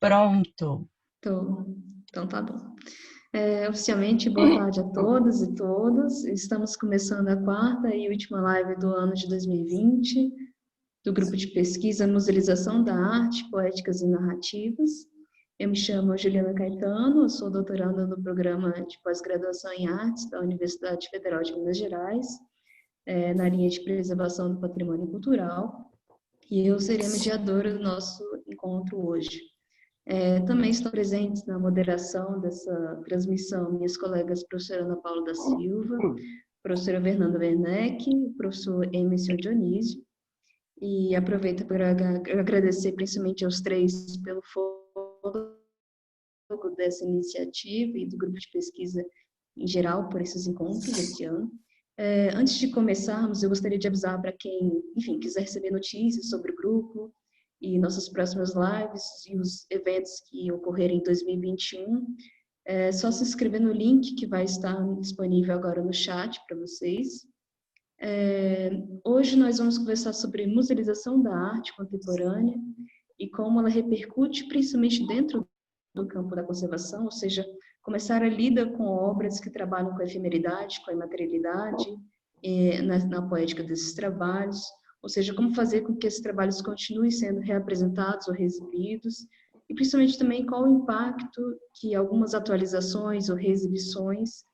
Pronto. Tô. Então tá bom. Oficialmente, boa tarde a todos e todas. Estamos começando a quarta e última live do ano de 2020, do grupo de pesquisa Musealização da Arte, Poéticas e Narrativas. Eu me chamo Juliana Caetano, eu sou doutoranda no programa de pós-graduação em artes da Universidade Federal de Minas Gerais, na linha de preservação do patrimônio cultural, e eu serei a mediadora do nosso encontro hoje. Também estão presentes na moderação dessa transmissão minhas colegas professora Ana Paula da Silva, professora Fernanda Werneck, professor Emerson Dionísio, e aproveito para agradecer principalmente aos três pelo foco dessa iniciativa e do grupo de pesquisa em geral por esses encontros esse ano. Antes de começarmos, eu gostaria de avisar para quem, enfim, quiser receber notícias sobre o grupo e nossas próximas lives e os eventos que ocorrerem em 2021, é só se inscrever no link que vai estar disponível agora no chat para vocês. Hoje nós vamos conversar sobre musealização da arte contemporânea e como ela repercute principalmente dentro do campo da conservação, ou seja, começar a lida com obras que trabalham com a efemeridade, com a imaterialidade, na poética desses trabalhos, ou seja, como fazer com que esses trabalhos continuem sendo reapresentados ou reexibidos, e principalmente também qual o impacto que algumas atualizações ou reexibições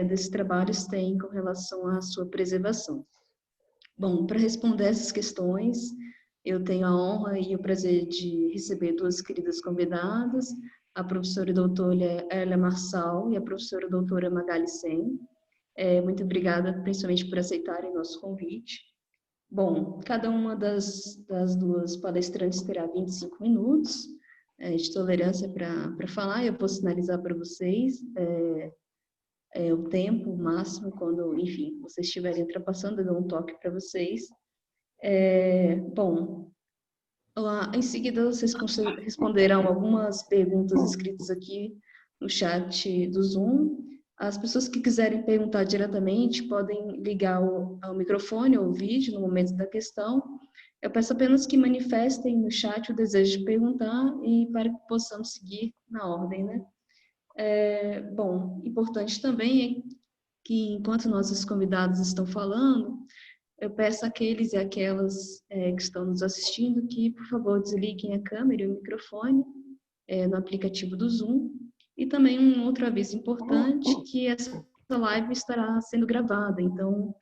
desses trabalhos têm com relação à sua preservação. Bom, para responder essas questões, eu tenho a honra e o prazer de receber duas queridas convidadas, a professora e doutora Elia Marçal e a professora doutora Magali Sen. Muito obrigada, principalmente, por aceitarem nosso convite. Bom, cada uma das duas palestrantes terá 25 minutos de tolerância para falar. Eu vou sinalizar para vocês o tempo máximo, quando, enfim, vocês estiverem ultrapassando, eu dou um toque para vocês. Bom, em seguida vocês responderão algumas perguntas escritas aqui no chat do Zoom. As pessoas que quiserem perguntar diretamente podem ligar ao microfone ou o vídeo no momento da questão. Eu peço apenas que manifestem no chat o desejo de perguntar e para que possamos seguir na ordem, né? Bom, importante também é que enquanto nossos convidados estão falando, eu peço àqueles e àquelas que estão nos assistindo que, por favor, desliguem a câmera e o microfone no aplicativo do Zoom. E também um outro aviso importante, que essa live estará sendo gravada, então,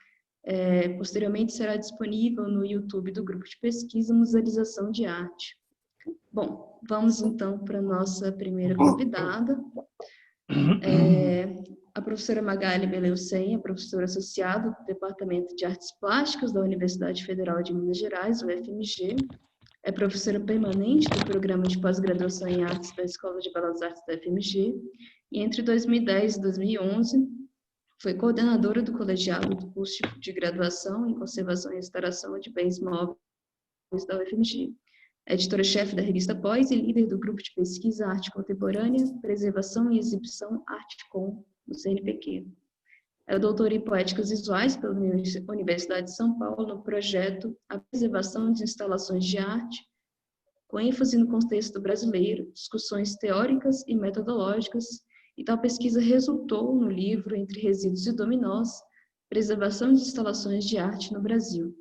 posteriormente será disponível no YouTube do Grupo de Pesquisa Musealização de Arte. Bom, vamos então para a nossa primeira convidada. A professora Magali Beleucem é professora associada do Departamento de Artes Plásticas da Universidade Federal de Minas Gerais, UFMG. É professora permanente do Programa de Pós-Graduação em Artes da Escola de Belas Artes da UFMG. E entre 2010 e 2011, foi coordenadora do colegiado do curso de graduação em Conservação e Restauração de Bens Móveis da UFMG. É editora-chefe da revista Pós e líder do grupo de pesquisa Arte Contemporânea, Preservação e Exibição Artcom, do CNPq. É doutora em Poéticas Visuais pela Universidade de São Paulo no projeto A Preservação de Instalações de Arte, com ênfase no contexto brasileiro, discussões teóricas e metodológicas, e tal pesquisa resultou no livro Entre Resíduos e Dominós, Preservação de Instalações de Arte no Brasil.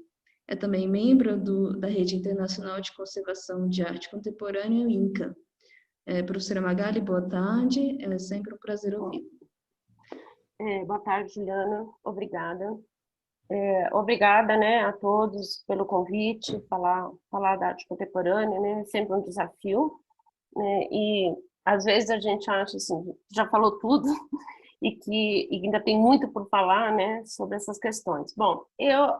É também membro da Rede Internacional de Conservação de Arte Contemporânea, INCA. Professora Magali, boa tarde, é sempre um prazer ouvir. Boa tarde, Juliana, obrigada. Obrigada, né, a todos pelo convite, falar da arte contemporânea, né, é sempre um desafio, né, e às vezes a gente acha assim, já falou tudo e que ainda tem muito por falar, né, sobre essas questões. Bom, eu,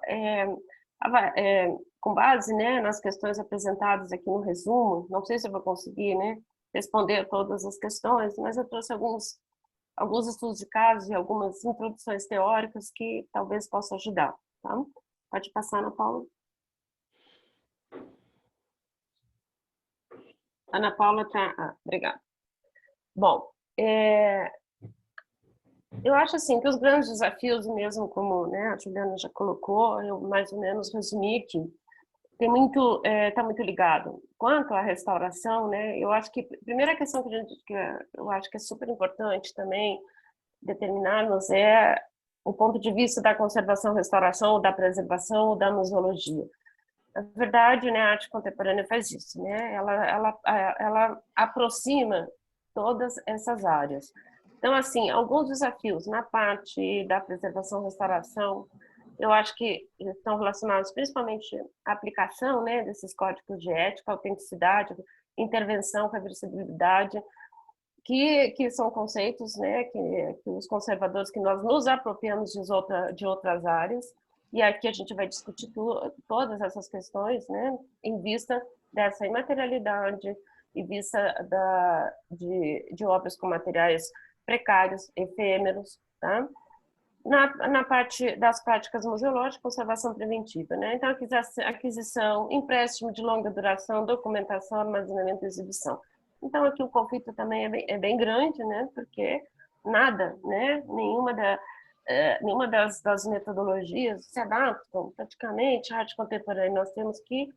com base, né, nas questões apresentadas aqui no resumo, não sei se eu vou conseguir, né, responder a todas as questões, mas eu trouxe alguns estudos de casos e algumas introduções teóricas que talvez possam ajudar. Tá? Pode passar, Ana Paula. Ana Paula está... obrigada. Bom, eu acho assim que os grandes desafios, mesmo como, né, a Juliana já colocou, eu mais ou menos resumi aqui. tá muito ligado. Quanto à restauração, né, eu acho que a primeira questão que eu acho que é super importante também determinarmos é o ponto de vista da conservação, restauração, ou da preservação, ou da museologia. Na verdade, né, a arte contemporânea faz isso, né? Ela aproxima todas essas áreas. Então, assim, alguns desafios na parte da preservação, restauração, eu acho que estão relacionados principalmente à aplicação, né, desses códigos de ética, autenticidade, intervenção, reversibilidade, que são conceitos, né, que os conservadores, que nós nos apropriamos de outras áreas, e aqui a gente vai discutir todas essas questões, né, em vista dessa imaterialidade, em vista de obras com materiais precários, efêmeros, tá? Na parte das práticas museológicas, conservação preventiva, né? Então, aquisição, empréstimo de longa duração, documentação, armazenamento e exibição. Então, aqui o conflito também é bem grande, né? Porque nada, né? Nenhuma das metodologias se adaptam praticamente à arte contemporânea. Nós temos que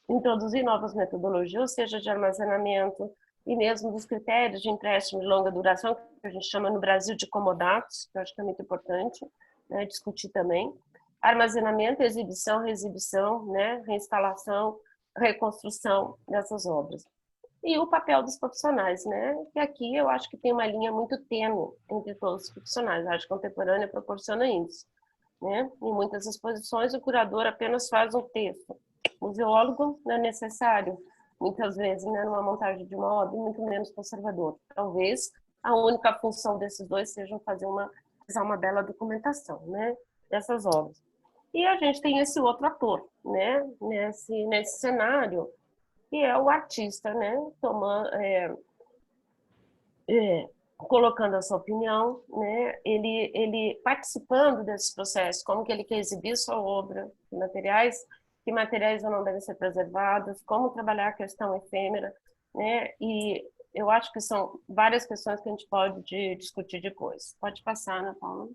introduzir novas metodologias, ou seja, de armazenamento, e mesmo dos critérios de empréstimo de longa duração, que a gente chama no Brasil de comodatos, que eu acho que é muito importante, né, discutir também. Armazenamento, exibição, reexibição, né, reinstalação, reconstrução dessas obras. E o papel dos profissionais, né, que aqui eu acho que tem uma linha muito tênue entre todos os profissionais. A arte contemporânea proporciona isso, né? Em muitas exposições, o curador apenas faz um texto. O museólogo não é necessário, muitas vezes, né, numa montagem de uma obra, muito menos conservador. Talvez a única função desses dois seja fazer uma bela documentação, né, dessas obras. E a gente tem esse outro ator, né, nesse cenário, que é o artista, né, colocando a sua opinião, né, ele participando desse processo, como que ele quer exibir sua obra, que materiais não devem ser preservados, como trabalhar a questão efêmera, né, e eu acho que são várias questões que a gente pode discutir depois. Pode passar, Ana Paula.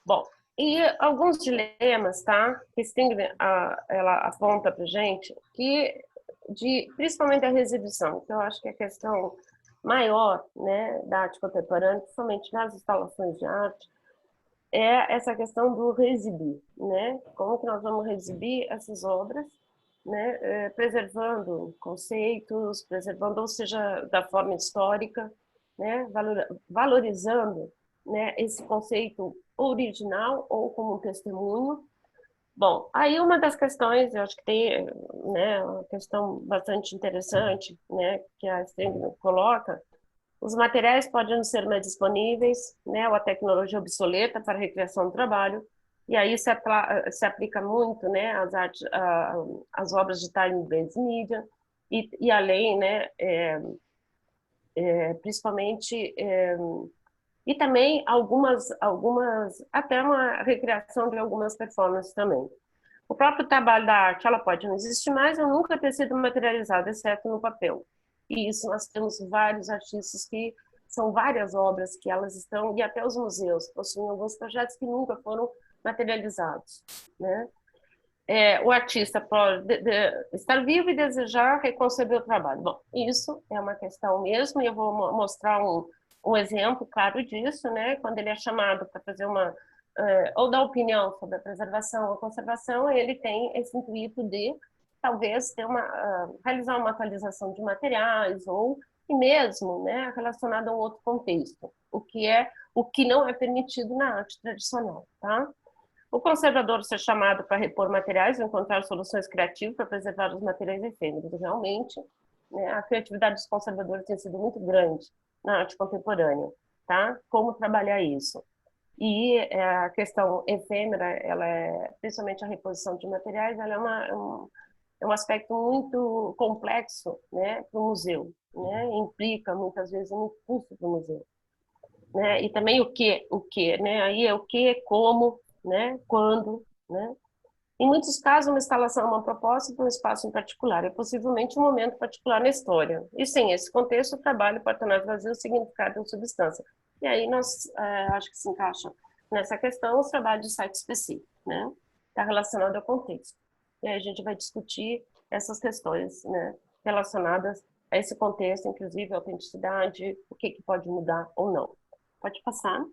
Bom, e alguns dilemas, tá, que ela aponta para gente, principalmente a reexibição, que eu acho que é a questão maior, né, da arte contemporânea, principalmente nas instalações de arte, é essa questão do reexibir, né? Como que nós vamos reexibir essas obras, né? Preservando conceitos, ou seja, da forma histórica, né? Valorizando, né, esse conceito original ou como um testemunho. Bom, aí uma das questões, eu acho que tem, né, uma questão bastante interessante, né, que a Steng coloca. Os materiais podem não ser mais disponíveis, né, ou a tecnologia obsoleta para a recriação do trabalho, e aí se aplica muito, né, às obras de time-based media, e além, né, principalmente, e também até uma recriação de algumas performances também. O próprio trabalho da arte, ela pode não existir mais ou nunca ter sido materializada, exceto no papel. E isso nós temos vários artistas que são várias obras que elas estão, e até os museus possuem alguns projetos que nunca foram materializados, né? O artista pode estar vivo e desejar reconceber o trabalho. Bom, isso é uma questão mesmo, e eu vou mostrar um exemplo claro disso, né? Quando ele é chamado para fazer ou dar opinião sobre a preservação ou conservação, ele tem esse intuito de talvez realizar uma atualização de materiais e mesmo, né, relacionado a um outro contexto, o que não é permitido na arte tradicional, tá? O conservador ser chamado para repor materiais, encontrar soluções criativas para preservar os materiais efêmeros. Realmente, né, a criatividade dos conservadores tem sido muito grande na arte contemporânea, tá? Como trabalhar isso? E a questão efêmera, principalmente a reposição de materiais, ela é um aspecto muito complexo, né, para o museu, né? Implica muitas vezes um custo para o museu, né? E também o que, né? Aí é o que, como, né? Quando, né? Em muitos casos, uma instalação é uma proposta para um espaço em particular, é possivelmente um momento particular na história. E sem esse contexto, o trabalho pode tornar vazio o significado de substância. E aí nós acho que se encaixa nessa questão os trabalhos de site específico, né? está relacionado ao contexto. E aí a gente vai discutir essas questões, né, relacionadas a esse contexto, inclusive a autenticidade, o que pode mudar ou não. Pode passar.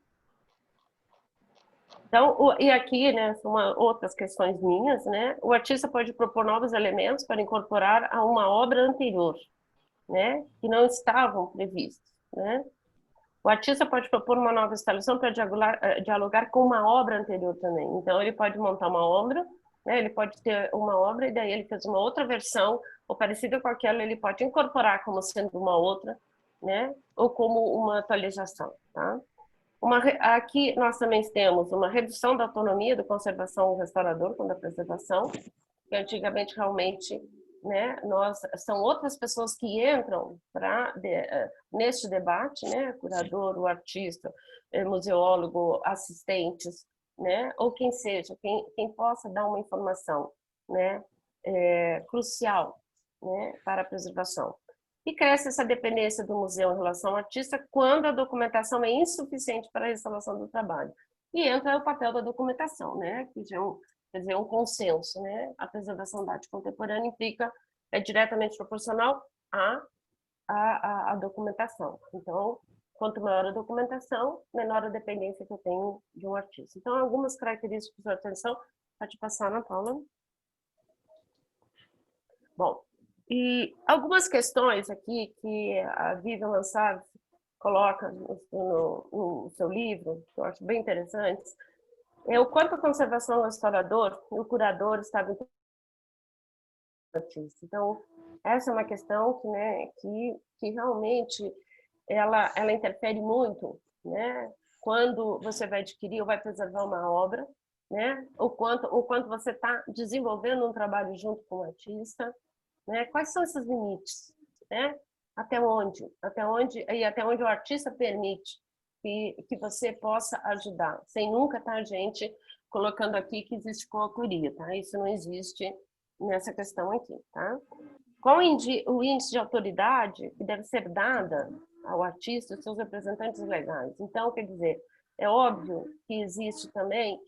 Então, e aqui, né, são outras questões minhas, né? O artista pode propor novos elementos para incorporar a uma obra anterior, né, que não estavam previstos, né? O artista pode propor uma nova instalação para dialogar com uma obra anterior também. Então, ele pode montar uma obra, né? Ele pode ter uma obra e daí ele fez uma outra versão, ou parecida com aquela, ele pode incorporar como sendo uma outra, né? Ou como uma atualização, tá? Aqui nós também temos uma redução da autonomia da conservação restaurador com a preservação, que antigamente realmente, né, são outras pessoas que entram neste debate, né, curador, o artista, museólogo, assistentes, né, ou quem seja, quem possa dar uma informação, né, crucial, né, para a preservação. E cresce essa dependência do museu em relação ao artista quando a documentação é insuficiente para a instalação do trabalho. E entra o papel da documentação, né? Que já quer dizer, um consenso, né? A preservação da arte contemporânea implica, é diretamente proporcional à documentação. Então, quanto maior a documentação, menor a dependência que eu tenho de um artista. Então, algumas características de atenção, pode passar, Ana Paula. Bom, e algumas questões aqui que a Vivian Lansard coloca no seu livro, que eu acho bem interessantes, é o quanto a conservação do restaurador e o curador estavam artista. Então, essa é uma questão que, né, que realmente ela interfere muito, né? Quando você vai adquirir ou vai preservar uma obra, né? O quanto você está desenvolvendo um trabalho junto com o artista, né? Quais são esses limites, né? Até onde o artista permite que você possa ajudar, sem nunca estar a gente colocando aqui que existe coautoria, tá? Isso não existe nessa questão aqui, tá? Qual o índice de autoridade que deve ser dada ao artista e seus representantes legais? Então, quer dizer, é óbvio que existe também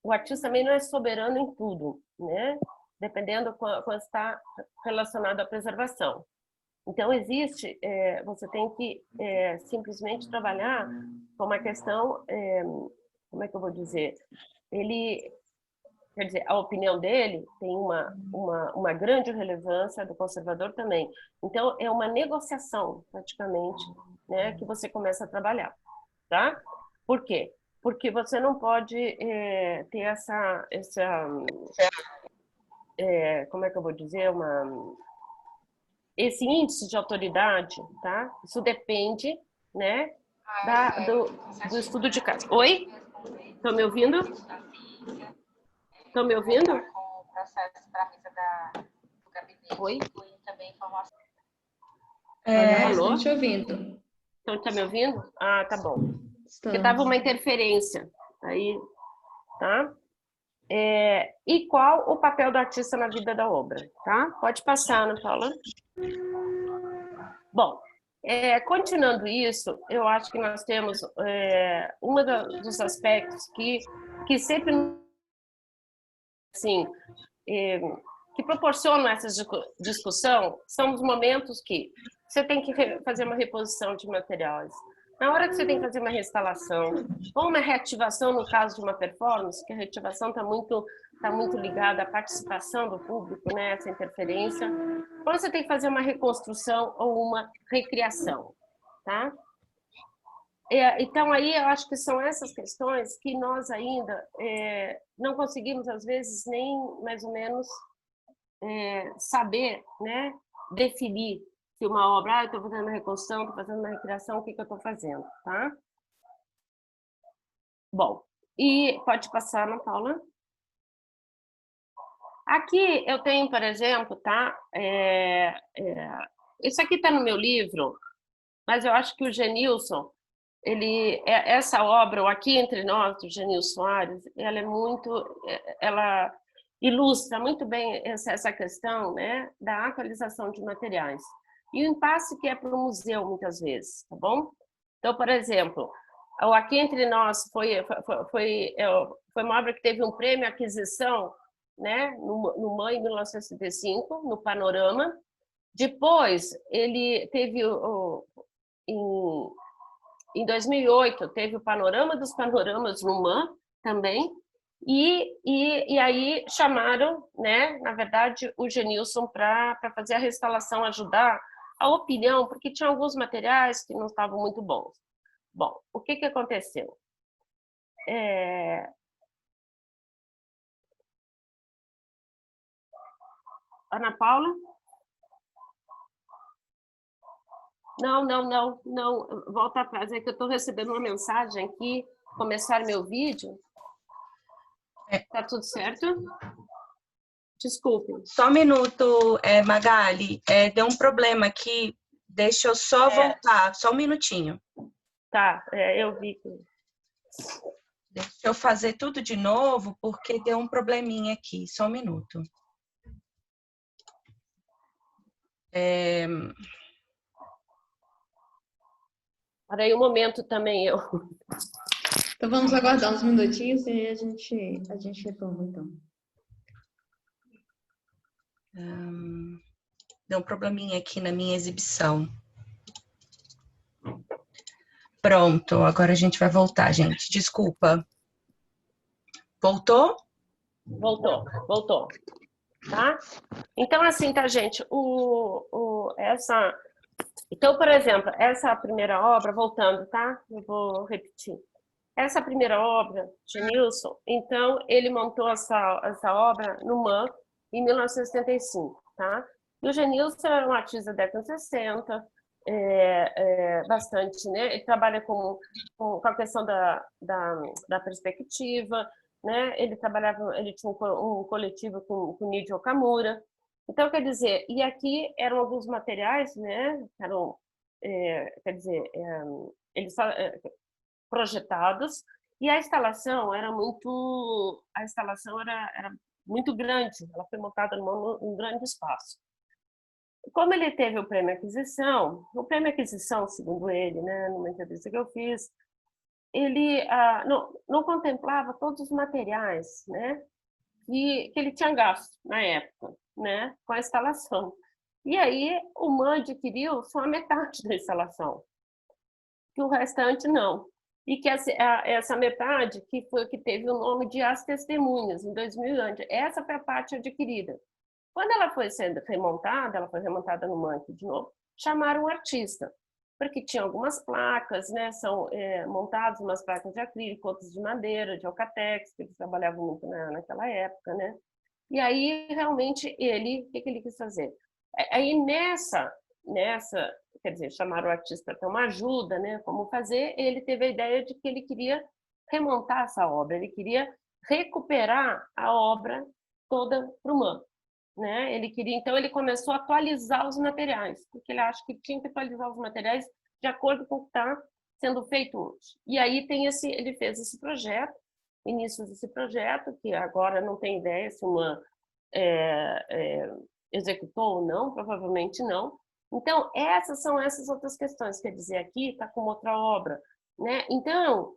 o artista também não é soberano em tudo, né? Dependendo quando está relacionado à preservação. Então, você tem que simplesmente trabalhar com uma questão, como é que eu vou dizer? Quer dizer, a opinião dele tem uma grande relevância, do conservador também. Então, é uma negociação, praticamente, né, que você começa a trabalhar, tá? Por quê? Porque você não pode ter como é que eu vou dizer, esse índice de autoridade, tá? Isso depende, né, do estudo de caso. Oi? Estão me ouvindo? Estão me ouvindo? Oi? Estou te ouvindo. Então, está me ouvindo? Ah, tá bom. Porque estava uma interferência. Aí, tá? E qual o papel do artista na vida da obra, tá? Pode passar, Ana Paula. Bom, continuando isso, eu acho que nós temos dos aspectos que sempre, assim, que proporcionam essa discussão são os momentos que você tem que fazer uma reposição de materiais. Na hora que você tem que fazer uma reinstalação, ou uma reativação no caso de uma performance, que a reativação está muito ligada à participação do público, né, essa interferência. Quando você tem que fazer uma reconstrução ou uma recriação, tá? Então, aí eu acho que são essas questões que nós ainda não conseguimos, às vezes, nem mais ou menos saber, né, definir se uma obra, eu estou fazendo uma reconstrução, estou fazendo uma recriação, o que eu estou fazendo, tá? Bom, e pode passar, Ana Paula. Aqui eu tenho, por exemplo, tá? Isso aqui está no meu livro, mas eu acho que o Genilson, essa obra, o Aqui Entre Nós, do Genilson Soares, ela ilustra muito bem essa questão, né, da atualização de materiais. E o impasse que é para o museu, muitas vezes, tá bom? Então, por exemplo, O Aqui Entre Nós foi uma obra que teve um prêmio aquisição, né, no MAN em 1965, no Panorama. Depois, ele teve, em 2008, teve o Panorama dos Panoramas no MAN também, e aí chamaram, né, na verdade, o Genilson para fazer a restauração, ajudar a opinião, porque tinha alguns materiais que não estavam muito bons. Bom, o que aconteceu? Ana Paula? Não, volta atrás, é que eu estou recebendo uma mensagem aqui, começar meu vídeo. Tá tudo certo? Desculpe. Só um minuto, Magali, deu um problema aqui, deixa eu só voltar, só um minutinho. Tá, eu vi que... Deixa eu fazer tudo de novo, porque deu um probleminha aqui, só um minuto. Para aí um momento também eu. Então vamos aguardar uns minutinhos e a gente retoma, então. Deu um probleminha aqui na minha exibição. Pronto, agora a gente vai voltar, gente. Desculpa. Voltou? Voltou. Tá? Então, assim, tá, gente? Então, por exemplo, essa primeira obra, voltando, tá? Eu vou repetir. Essa primeira obra de Nilson, então, ele montou essa obra no MAN em 1975, tá? E o Genilson era um artista da década de 60, bastante, né? Ele trabalha com a questão da perspectiva, né? Ele tinha um coletivo com Nidhi Okamura. Então, quer dizer, e aqui eram alguns materiais, né? Eram, quer dizer, eles projetados, e a instalação era muito grande, ela foi montada num grande espaço. Como ele teve o prêmio aquisição, segundo ele, né, numa entrevista que eu fiz, ele não contemplava todos os materiais, né, que ele tinha gasto na época, né, com a instalação. E aí o MAN adquiriu só a metade da instalação, que o restante não. E que essa metade que foi que teve o nome de As Testemunhas, em 2011, essa foi a parte adquirida. Quando ela foi sendo remontada, ela foi remontada no MAN de novo, chamaram um artista, porque tinha algumas placas, né, são montadas umas placas de acrílico, outras de madeira, de alcatex, que eles trabalhavam muito naquela época, né? E aí, realmente, o que ele quis fazer? Aí, quer dizer, chamaram o artista para ter uma ajuda, né, como fazer, ele teve a ideia de que ele queria remontar essa obra, ele queria recuperar a obra toda para o MAN. Né? Então ele começou a atualizar os materiais, porque ele acha que tinha que atualizar os materiais de acordo com o que está sendo feito hoje. E aí ele fez esse projeto, início desse projeto, que agora não tem ideia se uma executou ou não, provavelmente não. Então, são essas outras questões, quer dizer, aqui está com outra obra. Né? Então,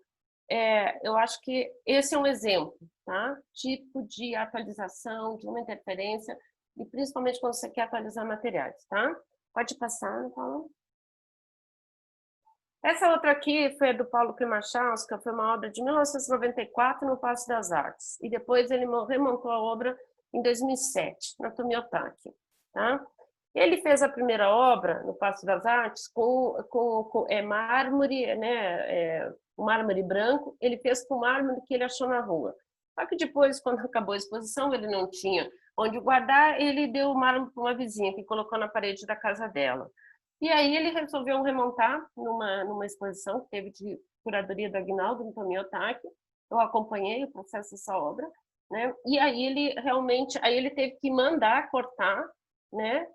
eu acho que esse é um exemplo, tá? Tipo de atualização, de uma interferência, e principalmente quando você quer atualizar materiais, tá? Pode passar, Paulo. Essa outra aqui foi do Paulo Klimachauskas, foi uma obra de 1994 no Paço das Artes, e depois ele remontou a obra em 2007, na Tomiotaki, tá? Ele fez a primeira obra no Paço das Artes com mármore, né? O mármore branco, ele fez com mármore que ele achou na rua. Só que depois, quando acabou a exposição, ele não tinha onde guardar, ele deu o mármore para uma vizinha, que colocou na parede da casa dela. E aí ele resolveu remontar numa exposição que teve de curadoria do Aguinaldo, no Tomiotaki. Eu acompanhei o processo dessa obra, né? E aí ele teve que mandar cortar, né?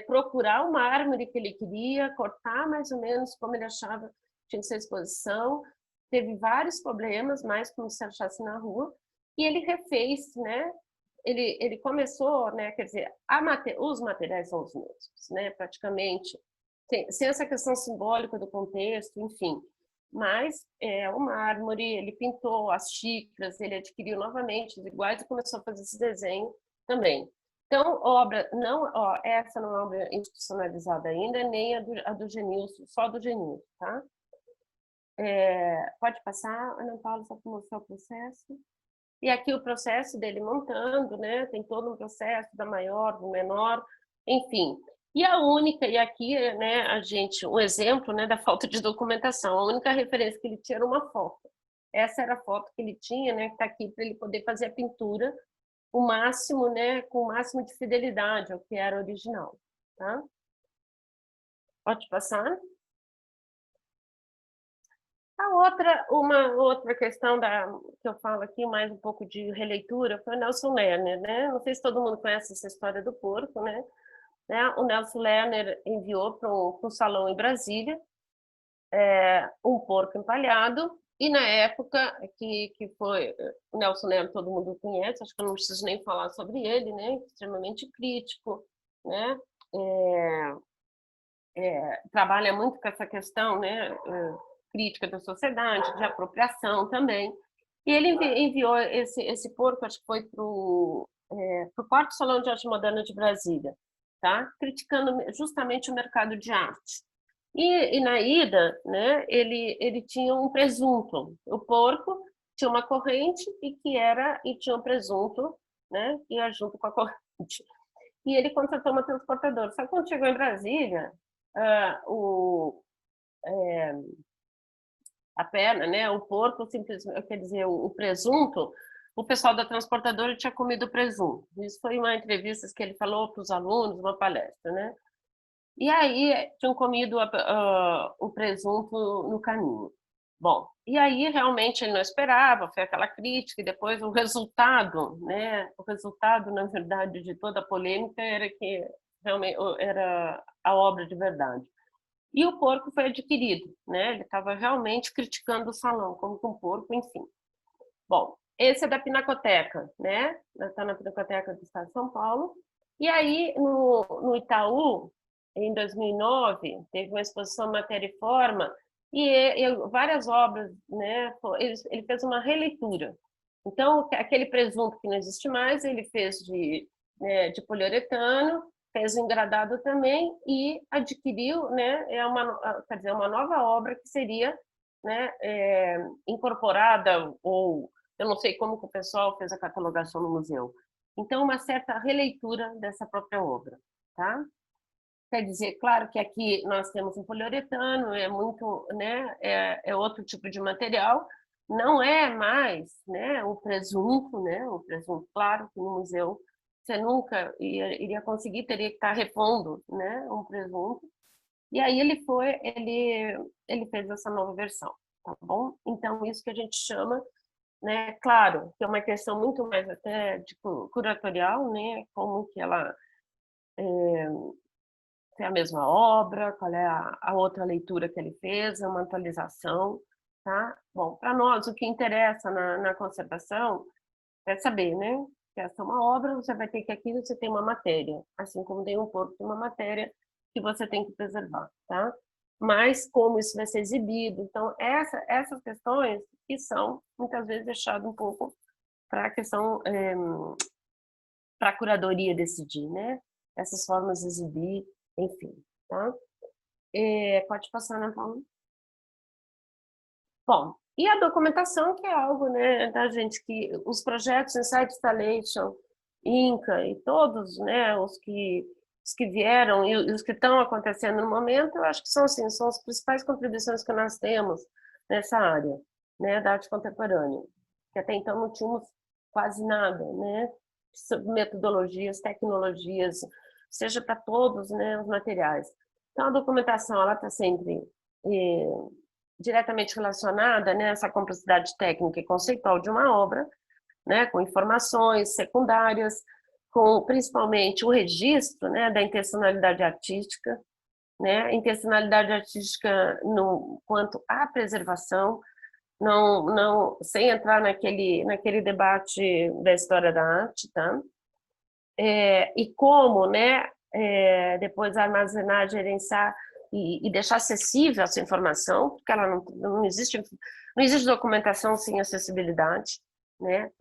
Procurar o mármore que ele queria, cortar mais ou menos como ele achava que tinha que ser a exposição. Teve vários problemas, mais como se achasse na rua, e ele refez, né? Ele começou, né? Quer dizer, os materiais são os mesmos, né? Praticamente, sem essa questão simbólica do contexto, enfim. mas o mármore, ele pintou as xícaras, ele adquiriu novamente os iguais e começou a fazer esse desenho também. Então, obra não, essa não é uma obra institucionalizada ainda, nem a do Genilson, só do Genilson, tá? Pode passar, Ana Paula, só para mostrar o processo. E aqui o processo dele montando, né? Tem todo um processo da maior, do menor, enfim. E a única, e aqui, né, um exemplo, né, da falta de documentação, a única referência que ele tinha era uma foto. Essa era a foto que ele tinha, né, que está aqui para ele poder fazer a pintura o máximo, né, com o máximo de fidelidade ao que era original, tá? Pode passar. Uma outra questão que eu falo aqui, mais um pouco de releitura, foi o Nelson Lerner, né? Não sei se todo mundo conhece essa história do porco, né? O Nelson Lerner enviou para um salão em Brasília um porco empalhado, e na época que foi o Nelson Lerner, todo mundo conhece, acho que eu não preciso nem falar sobre ele, né? Extremamente crítico, né? Trabalha muito com essa questão, né? Crítica da sociedade, de apropriação também. E ele enviou esse porco, acho que foi para o quarto Salão de Arte Moderna de Brasília, tá? Criticando justamente o mercado de arte. E na ida, né, ele tinha um presunto. O porco tinha uma corrente e tinha um presunto, né, que ia junto com a corrente. E ele contratou uma transportadora. Só que quando chegou em Brasília, a perna, né, o porco, simplesmente, quer dizer, o presunto, o pessoal da transportadora tinha comido presunto. Isso foi uma entrevista que ele falou para os alunos, uma palestra, né? E aí tinham comido o presunto no caminho. Bom, e aí realmente ele não esperava, foi aquela crítica, e depois o resultado, né? O resultado, na verdade, de toda a polêmica era que realmente era a obra de verdade. E o porco foi adquirido, né? Ele estava realmente criticando o salão, como que um porco, enfim. Bom, esse é da Pinacoteca, né? Está na Pinacoteca do Estado de São Paulo. E aí, no Itaú, em 2009, teve uma exposição Matéria e Forma, e várias obras, né? Ele fez uma releitura. Então, aquele presunto que não existe mais, ele fez de poliuretano, fez o engradado também e adquiriu, né, quer dizer, uma nova obra que seria, né, incorporada, ou eu não sei como que o pessoal fez a catalogação no museu. Então, uma certa releitura dessa própria obra, tá? Quer dizer, claro que aqui nós temos um poliuretano, é muito, né, é outro tipo de material, não é mais, né, o presunto, né, o presunto, claro que no museu você nunca iria conseguir, teria que estar repondo, né, um presunto. E aí ele fez essa nova versão, tá bom? Então isso que a gente chama, né, claro, que é uma questão muito mais até de curatorial, né, como que ela se é a mesma obra, qual é a outra leitura que ele fez, uma atualização, tá? Bom, para nós o que interessa na conservação é saber, né? Que essa é uma obra, você vai ter que aqui você tem uma matéria, assim como tem um corpo, tem uma matéria que você tem que preservar, tá? Mas como isso vai ser exibido, então essas questões que são muitas vezes deixadas um pouco para a questão para a curadoria decidir, né? Essas formas de exibir, enfim, tá? Pode passar, Ana Paula. Bom, e a documentação, que é algo, né, da gente, que os projetos Inside Installation, INCA e todos, né, os que vieram e os que estão acontecendo no momento, eu acho que são, assim, são as principais contribuições que nós temos nessa área, né, da arte contemporânea, que até então não tínhamos quase nada, né, metodologias, tecnologias, seja para todos, né, os materiais. Então, a documentação, ela está sempre diretamente relacionada, né, essa complexidade técnica e conceitual de uma obra, né, com informações secundárias, com principalmente o registro, né, da intencionalidade artística, né, intencionalidade artística no quanto à preservação, não sem entrar naquele debate da história da arte, tá? E como, né, depois armazenar, gerenciar e deixar acessível essa informação, porque ela não existe documentação sem acessibilidade, né,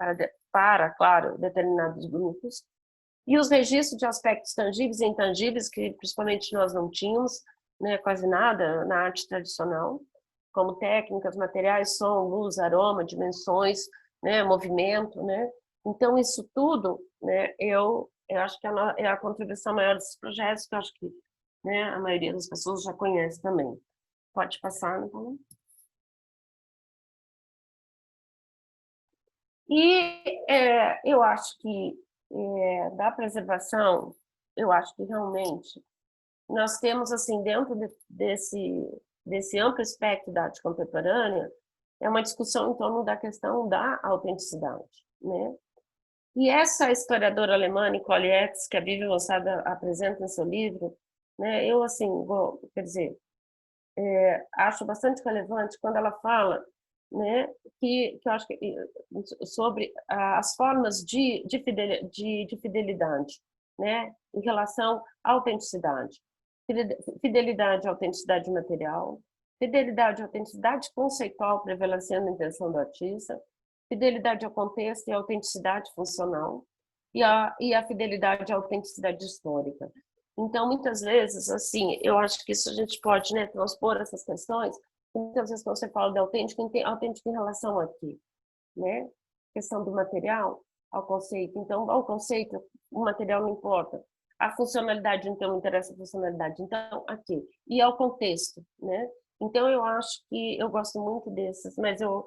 para, claro, determinados grupos. E os registros de aspectos tangíveis e intangíveis, que principalmente nós não tínhamos, né, quase nada na arte tradicional, como técnicas, materiais, som, luz, aroma, dimensões, né, movimento, né? Então, isso tudo, né, eu acho que é a contribuição maior desses projetos, que eu acho que, né, a maioria das pessoas já conhece também. Pode passar, então. E eu acho que da preservação, eu acho que realmente nós temos, assim, dentro desse amplo espectro da arte contemporânea, é uma discussão em torno da questão da autenticidade, né? E essa historiadora alemã, Nicole Etz, que a Vivian Mossada apresenta em seu livro, né, eu, assim, quer dizer, acho bastante relevante quando ela fala, né, que eu acho que sobre as formas de fidelidade, né, em relação à autenticidade. Fidelidade à autenticidade material, fidelidade à autenticidade conceitual prevalecendo a intenção do artista, fidelidade ao contexto e à autenticidade funcional, e a fidelidade à autenticidade histórica. Então, muitas vezes, assim, eu acho que isso a gente pode, né, transpor essas questões. Muitas vezes, quando você fala de autêntico em relação a quê? Né? Questão do material ao conceito. Então, ao conceito, o material não importa. A funcionalidade, então, não interessa a funcionalidade. Então, a quê? E ao contexto, né? Então, eu acho que eu gosto muito desses, mas eu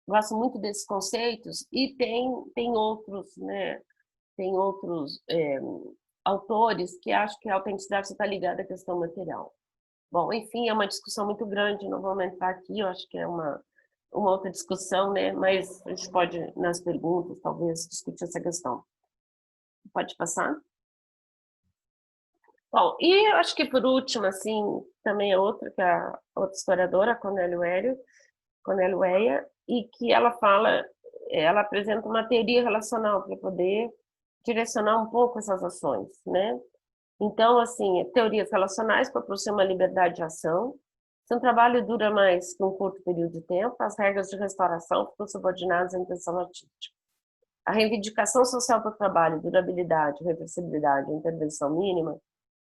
gosto muito desses conceitos e tem outros, né? Tem outros autores que acham que a autenticidade está ligada à questão material. Bom, enfim, é uma discussão muito grande, não vou aumentar aqui, eu acho que é uma outra discussão, né? Mas a gente pode, nas perguntas, talvez, discutir essa questão. Pode passar? Bom, e eu acho que por último, assim, também é outra, que é a outra historiadora, Cornélio Weyer, e que ela apresenta uma teoria relacional para poder direcionar um pouco essas ações, né? Então, assim, teorias relacionais proporcionam uma liberdade de ação. Se um trabalho dura mais que um curto período de tempo, as regras de restauração ficam subordinadas à intenção artística. A reivindicação social do trabalho, durabilidade, reversibilidade e intervenção mínima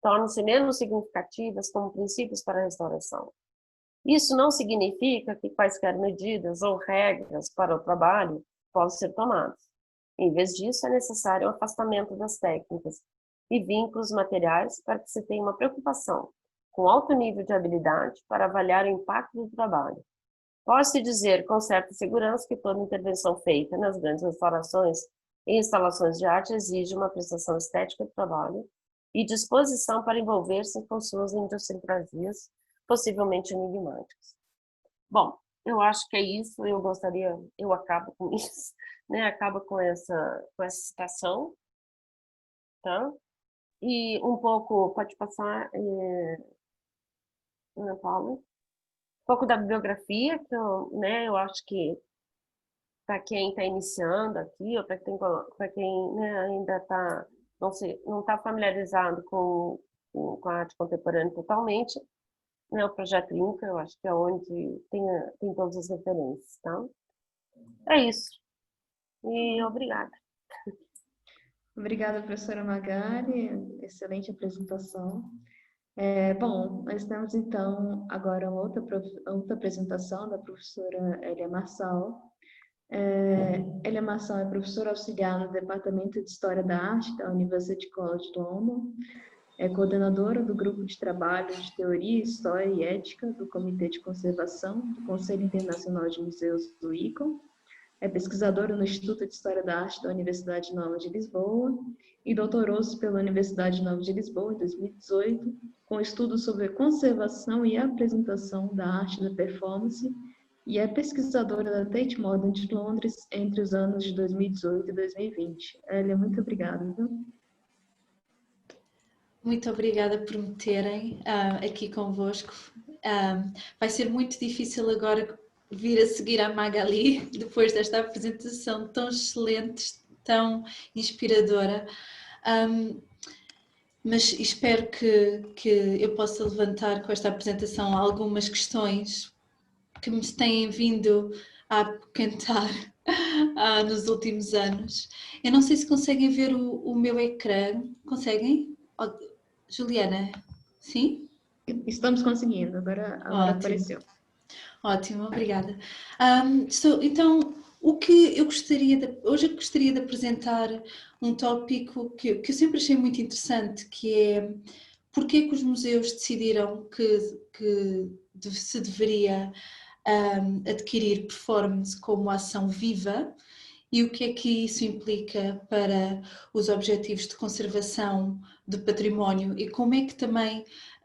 tornam-se menos significativas como princípios para a restauração. Isso não significa que quaisquer medidas ou regras para o trabalho possam ser tomadas. Em vez disso, é necessário o afastamento das técnicas e vínculos materiais para que se tenha uma preocupação com alto nível de habilidade para avaliar o impacto do trabalho. Pode-se dizer com certa segurança que toda intervenção feita nas grandes restaurações e instalações de arte exige uma apreciação estética do trabalho e disposição para envolver-se com suas idiosincrasias, possivelmente enigmáticas. Bom, eu acho que é isso, eu acabo com isso, né? Acabo com essa citação, tá? E um pouco, pode passar, Ana Paula, um pouco da bibliografia, que eu acho que para quem está iniciando aqui, ou para quem né, ainda não está familiarizado com a arte contemporânea totalmente, né, o projeto INCA, eu acho que é onde tem todas as referências, tá? É isso. E obrigada. Obrigada, professora Magali, excelente apresentação. Bom, nós temos então agora outra apresentação da professora Elia Marçal. Elia Marçal é professora auxiliar no Departamento de História da Arte da University College London, é coordenadora do Grupo de Trabalho de Teoria, História e Ética do Comitê de Conservação do Conselho Internacional de Museus do ICOM, é pesquisadora no Instituto de História da Arte da Universidade Nova de Lisboa e doutorou-se pela Universidade Nova de Lisboa em 2018 com estudos sobre a conservação e apresentação da arte da performance e é pesquisadora da Tate Modern de Londres entre os anos de 2018 e 2020. Elia, muito obrigada. Viu? Muito obrigada por me terem aqui convosco. Vai ser muito difícil agora vir a seguir a Magali, depois desta apresentação tão excelente, tão inspiradora. mas espero que eu possa levantar com esta apresentação algumas questões que me têm vindo a apoquentar nos últimos anos. Eu não sei se conseguem ver o meu ecrã. Conseguem? Oh, Juliana, sim? Estamos conseguindo, agora apareceu. Ótimo, obrigada. Então, o que eu gostaria hoje eu gostaria de apresentar um tópico que eu sempre achei muito interessante, que é porque é que os museus decidiram que se deveria adquirir performance como ação viva e o que é que isso implica para os objetivos de conservação do património e como é que também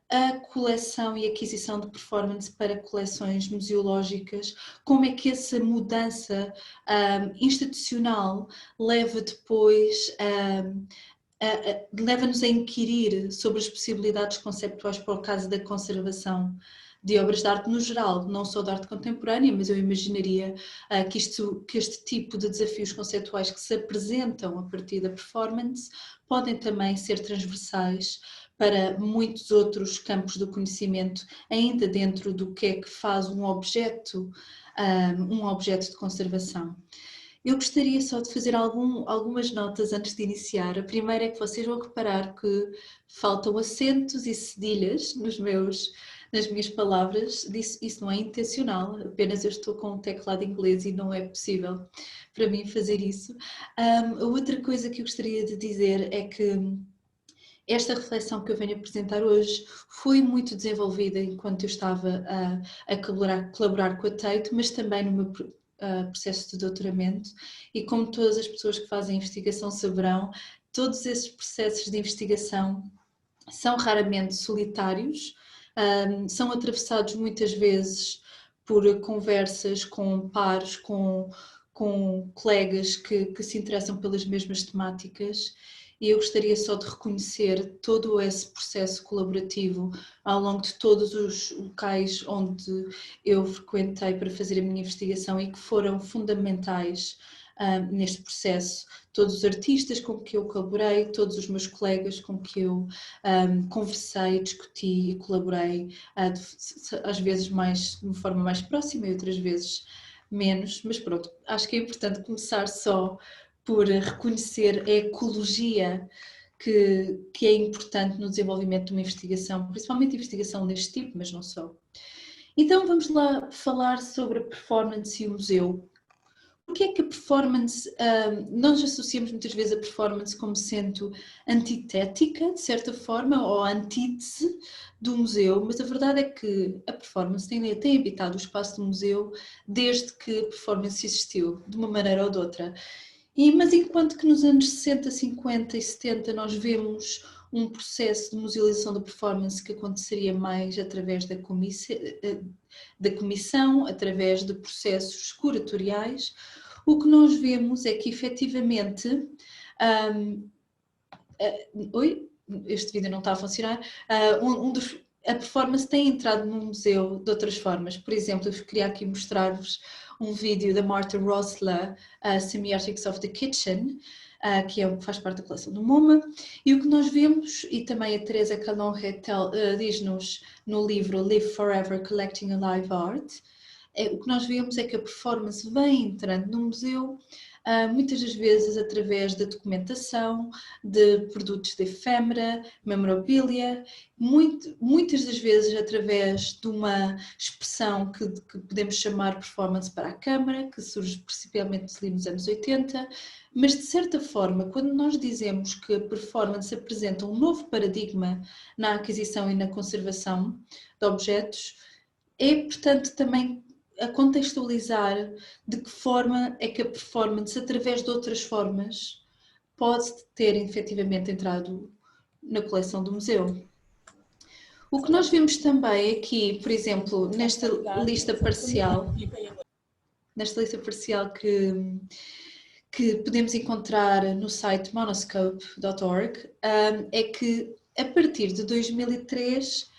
a coleção e aquisição de performance para coleções museológicas, como é que essa mudança institucional leva depois leva-nos a inquirir sobre as possibilidades conceptuais para o caso da conservação de obras de arte no geral, não só de arte contemporânea, mas eu imaginaria que este tipo de desafios conceptuais que se apresentam a partir da performance podem também ser transversais para muitos outros campos do conhecimento, ainda dentro do que é que faz um objeto de conservação. Eu gostaria só de fazer algumas notas antes de iniciar. A primeira é que vocês vão reparar que faltam acentos e cedilhas nas minhas palavras. Isso não é intencional, apenas eu estou com um teclado inglês e não é possível para mim fazer isso. A outra coisa que eu gostaria de dizer é que esta reflexão que eu venho apresentar hoje foi muito desenvolvida enquanto eu estava a colaborar com a Tate, mas também no meu processo de doutoramento, e como todas as pessoas que fazem investigação saberão, todos esses processos de investigação são raramente solitários, são atravessados muitas vezes por conversas com pares, com colegas que se interessam pelas mesmas temáticas, e eu gostaria só de reconhecer todo esse processo colaborativo ao longo de todos os locais onde eu frequentei para fazer a minha investigação e que foram fundamentais neste processo. Todos os artistas com que eu colaborei, todos os meus colegas com que eu conversei, discuti e colaborei, às vezes de uma forma mais próxima e outras vezes menos, mas pronto, acho que é importante começar só por reconhecer a ecologia que é importante no desenvolvimento de uma investigação, principalmente investigação deste tipo, mas não só. Então vamos lá falar sobre a performance e o museu. Porque é que a performance, nós associamos muitas vezes a performance como sendo antitética, de certa forma, ou antítese do museu, mas a verdade é que a performance tem habitado o espaço do museu desde que a performance existiu, de uma maneira ou de outra. Mas enquanto que nos anos 60, 50 e 70 nós vemos um processo de musealização da performance que aconteceria mais através da comissão, através de processos curatoriais, o que nós vemos é que efetivamente... este vídeo não está a funcionar. A performance tem entrado no museu de outras formas. Por exemplo, eu queria aqui mostrar-vos um vídeo da Martha Rosler, Semiotics of the Kitchen, que faz parte da coleção do MoMA, e o que nós vemos, e também a Teresa Calonge diz-nos no livro Live Forever Collecting Alive Art, o que nós vemos é que a performance vem entrando no museu, muitas das vezes através da documentação, de produtos de efêmera, memorabilia, muitas das vezes através de uma expressão que podemos chamar performance para a câmara, que surge principalmente ali nos anos 80, mas de certa forma, quando nós dizemos que a performance apresenta um novo paradigma na aquisição e na conservação de objetos, é portanto também a contextualizar de que forma é que a performance, através de outras formas, pode ter efetivamente entrado na coleção do museu. O que nós vemos também aqui, por exemplo, nesta lista parcial que podemos encontrar no site monoscope.org, é que a partir de 2003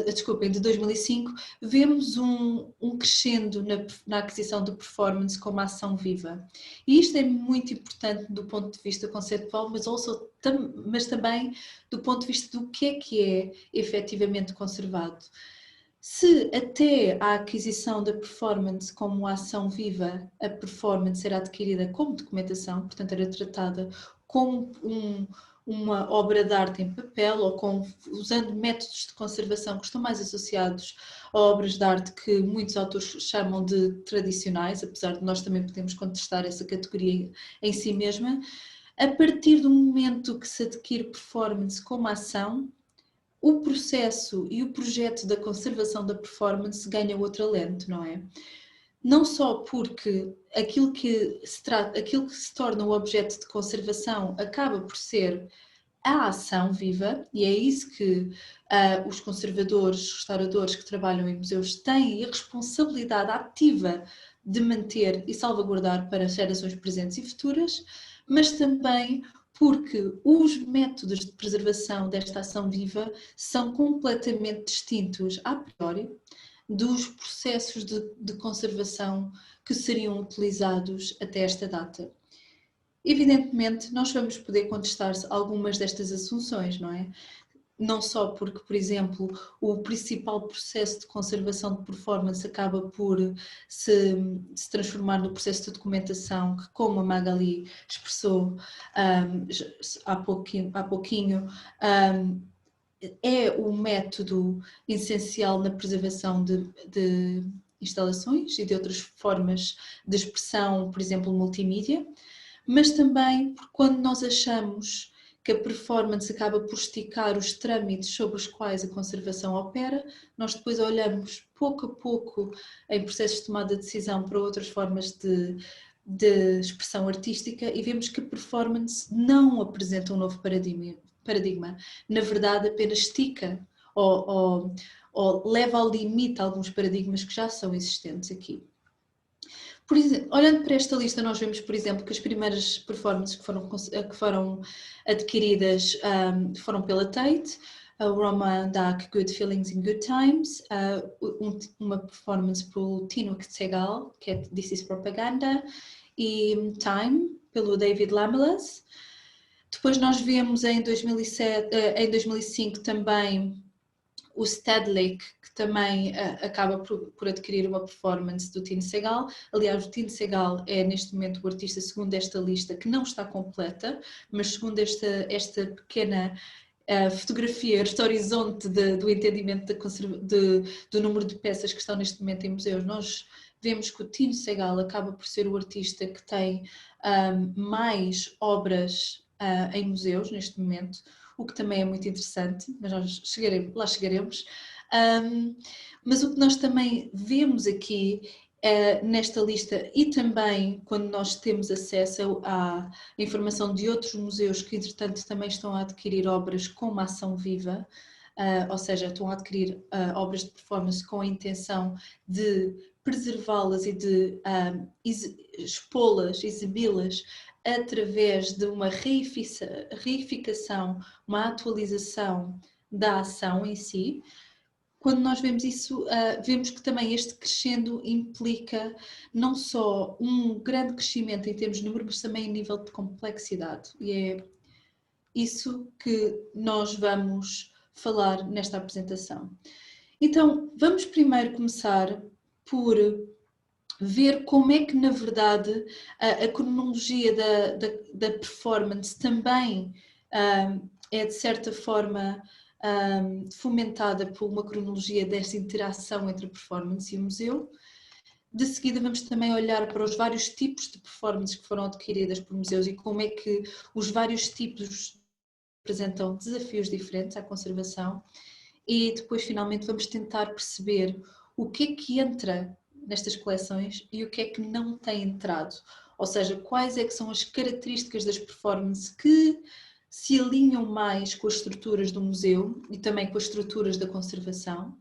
desculpem, de 2005, vemos um crescendo na aquisição de performance como ação viva. E isto é muito importante do ponto de vista conceptual, mas também do ponto de vista do que é efetivamente conservado. Se até a aquisição da performance como ação viva, a performance era adquirida como documentação, portanto era tratada como uma obra de arte em papel ou usando métodos de conservação que estão mais associados a obras de arte que muitos autores chamam de tradicionais, apesar de nós também podemos contestar essa categoria em si mesma, a partir do momento que se adquire performance como ação, o processo e o projeto da conservação da performance ganha outra lente, não é? Não só porque aquilo que se torna o objeto de conservação acaba por ser a ação viva, e é isso que os conservadores, restauradores que trabalham em museus têm a responsabilidade ativa de manter e salvaguardar para as gerações presentes e futuras, mas também porque os métodos de preservação desta ação viva são completamente distintos a priori dos processos de conservação que seriam utilizados até esta data. Evidentemente, nós vamos poder contestar algumas destas assunções, não é? Não só porque, por exemplo, o principal processo de conservação de performance acaba por se transformar no processo de documentação, que, como a Magali expressou há pouquinho, é o método essencial na preservação de instalações e de outras formas de expressão, por exemplo, multimídia, mas também porque quando nós achamos que a performance acaba por esticar os trâmites sobre os quais a conservação opera, nós depois olhamos pouco a pouco em processos de tomada de decisão para outras formas de expressão artística e vemos que a performance não apresenta um novo paradigma. Na verdade, apenas estica ou leva ao limite alguns paradigmas que já são existentes aqui. Por exemplo, olhando para esta lista, nós vemos, por exemplo, que as primeiras performances que foram adquiridas foram pela Tate, a Roma Dak, Good Feelings in Good Times, uma performance pelo Tino Segal, que é This is Propaganda, e Time, pelo David Lamelas. Depois nós vemos em 2005 também o Stedelijk, que também acaba por adquirir uma performance do Tino Segal. Aliás, o Tino Segal é neste momento o artista, segundo esta lista, que não está completa, mas segundo esta pequena fotografia, este horizonte do entendimento do número de peças que estão neste momento em museus, nós vemos que o Tino Segal acaba por ser o artista que tem mais obras em museus neste momento, o que também é muito interessante, mas nós lá chegaremos. Mas o que nós também vemos aqui nesta lista, e também quando nós temos acesso à informação de outros museus que entretanto também estão a adquirir obras com uma ação viva, ou seja, estão a adquirir obras de performance com a intenção de preservá-las e de expô-las, exibi-las através de uma reificação, uma atualização da ação em si. Quando nós vemos isso, vemos que também este crescendo implica não só um grande crescimento em termos de número, mas também em nível de complexidade. E é isso que nós vamos falar nesta apresentação. Então, vamos primeiro começar por ver como é que, na verdade, a cronologia da performance também é, de certa forma, fomentada por uma cronologia desta interação entre a performance e o museu. De seguida vamos também olhar para os vários tipos de performances que foram adquiridas por museus e como é que os vários tipos apresentam desafios diferentes à conservação. E depois, finalmente, vamos tentar perceber o que é que entra nestas coleções e o que é que não tem entrado, ou seja, quais é que são as características das performances que se alinham mais com as estruturas do museu e também com as estruturas da conservação,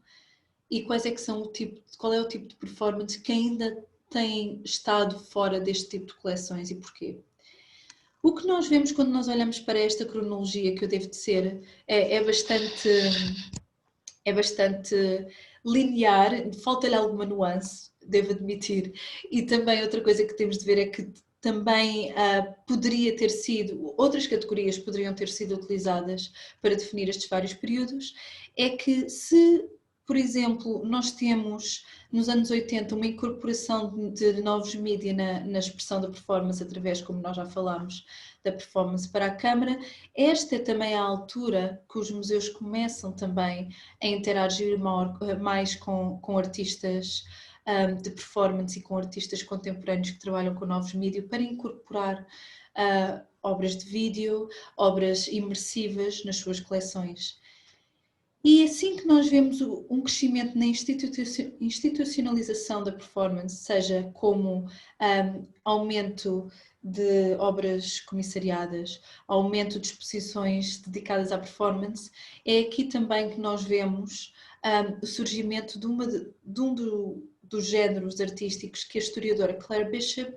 e quais é que são qual é o tipo de performance que ainda tem estado fora deste tipo de coleções e porquê. O que nós vemos quando nós olhamos para esta cronologia, que eu devo dizer, é bastante é bastante linear, falta-lhe alguma nuance, devo admitir. E também outra coisa que temos de ver é que também poderia ter sido, outras categorias poderiam ter sido utilizadas para definir estes vários períodos, é que se, por exemplo, nós temos nos anos 80 uma incorporação de novos mídia na expressão da performance através, como nós já falámos, da performance para a câmara, esta é também a altura que os museus começam também a interagir mais com artistas de performance e com artistas contemporâneos que trabalham com novos mídias para incorporar obras de vídeo, obras imersivas nas suas coleções. E assim que nós vemos um crescimento na institucionalização da performance, seja como aumento de obras comissariadas, aumento de exposições dedicadas à performance, é aqui também que nós vemos o surgimento de um dos géneros artísticos que a historiadora Claire Bishop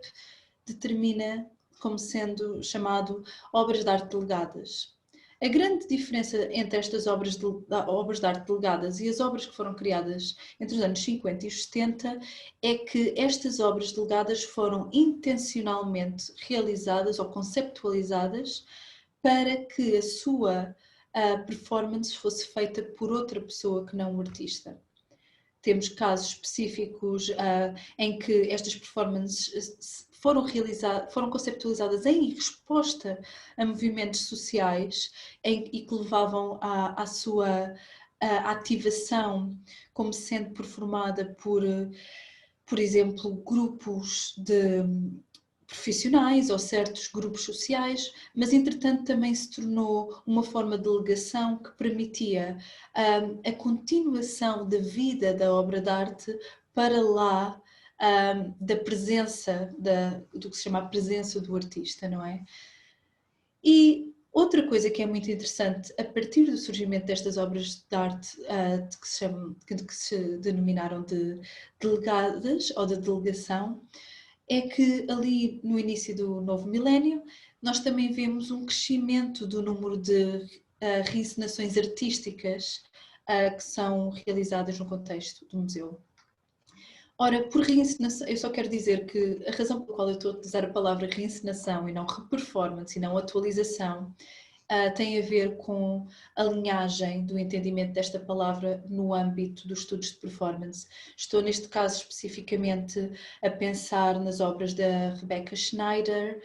determina como sendo chamado obras de arte delegadas. A grande diferença entre estas obras de arte delegadas e as obras que foram criadas entre os anos 50 e os 70 é que estas obras delegadas foram intencionalmente realizadas ou conceptualizadas para que a sua performance fosse feita por outra pessoa que não o artista. Temos casos específicos em que estas performances foram conceptualizadas em resposta a movimentos sociais e que levavam à sua ativação como sendo performada por exemplo, grupos de profissionais ou certos grupos sociais, mas entretanto também se tornou uma forma de delegação que permitia a continuação da vida da obra de arte para lá da presença, do que se chama a presença do artista, não é? E outra coisa que é muito interessante, a partir do surgimento destas obras de arte que se denominaram de delegadas ou de delegação, é que ali no início do novo milénio nós também vemos um crescimento do número de reencenações artísticas que são realizadas no contexto do museu. Ora, por reencenação, eu só quero dizer que a razão pela qual eu estou a utilizar a palavra reencenação e não reperformance e não atualização tem a ver com a linhagem do entendimento desta palavra no âmbito dos estudos de performance. Estou neste caso especificamente a pensar nas obras da Rebecca Schneider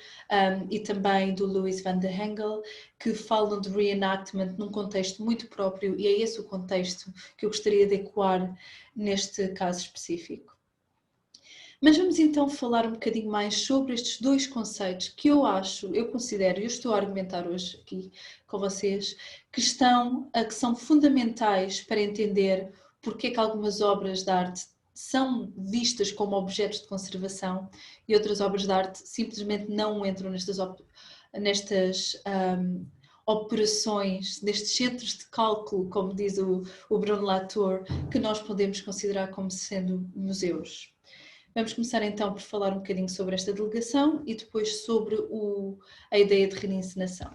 e também do Louis van der Hengel, que falam de reenactment num contexto muito próprio e é esse o contexto que eu gostaria de ecoar neste caso específico. Mas vamos então falar um bocadinho mais sobre estes dois conceitos que eu considero, e eu estou a argumentar hoje aqui com vocês, que são fundamentais para entender porque é que algumas obras de arte são vistas como objetos de conservação e outras obras de arte simplesmente não entram nestas operações, nestes centros de cálculo, como diz o Bruno Latour, que nós podemos considerar como sendo museus. Vamos começar então por falar um bocadinho sobre esta delegação e depois sobre a ideia de reencenação.